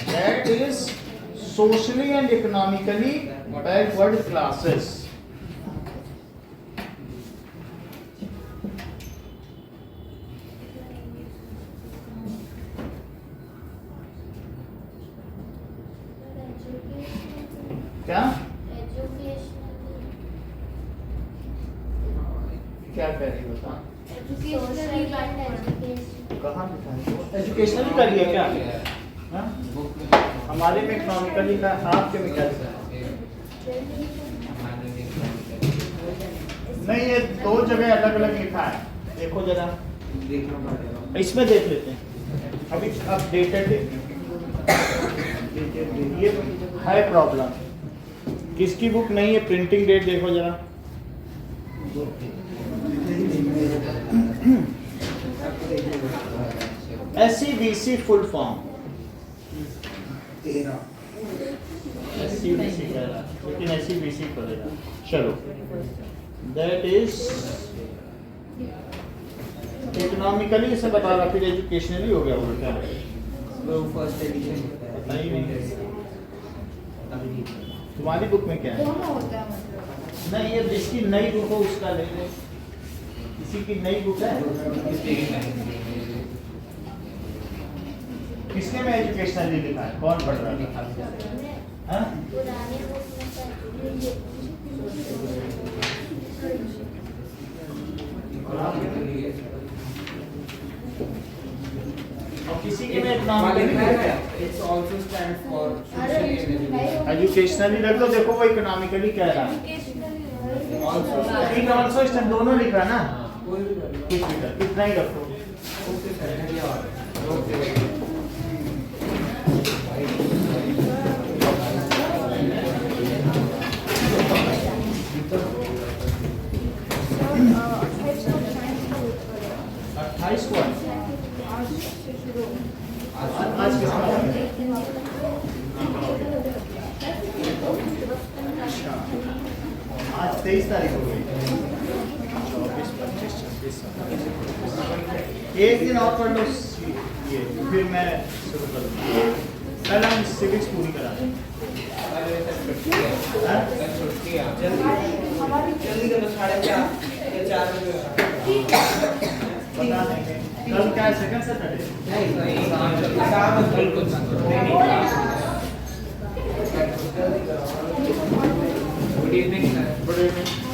that is socially and economically backward classes. क्या क्या कह रही हो बता? कहाँ लिखा है? एजुकेशनली कर लिया क्या? हाँ? हमारे में इकोनॉमिकली का, आपके में क्या लिखा है? नहीं, ये 2 जगह अलग अलग लिखा है, देखो जरा, इसमें देख लेते हैं, अभी अपडेटेड ये है प्रॉब्लम, किसकी बुक नहीं है, प्रिंटिंग डेट देखो जरा, SEBC फुल फॉर्म, SEBC कह रहा है, लेकिन SEBC पड़ेगा, चलो, दैट इज इकोनॉमिकली से बता रहा, फिर एजुकेशनली हो गया वो क्या फर्स्ट एडिशन पता ही नहीं, तुम्हारी बुक में क्या है? नहीं, ये जिसकी नई बुक हो उसका ले ले, किसी की नई बुक है, किसने में एजुकेशनली लिखा है, कौन पढ़ रहा है? हाँ? और किसी के में एजुकेशनली रख दो, देखो वो इकोनॉमिकली कह रहा है, ऑल्सो स्टैंड दोनों लिख रहा ना, कितना ही रखो, आज किसका आज 23 तारीख हो गई, 24, 25, 26, एक दिन और पढ़ लो ये, फिर मैं शुरू करूँगा, पहले हम सिविक्स पूरी करा दें, जल्दी करो, 4:30 बता देंगे कल क्या है, second Saturday, good evening. Good evening.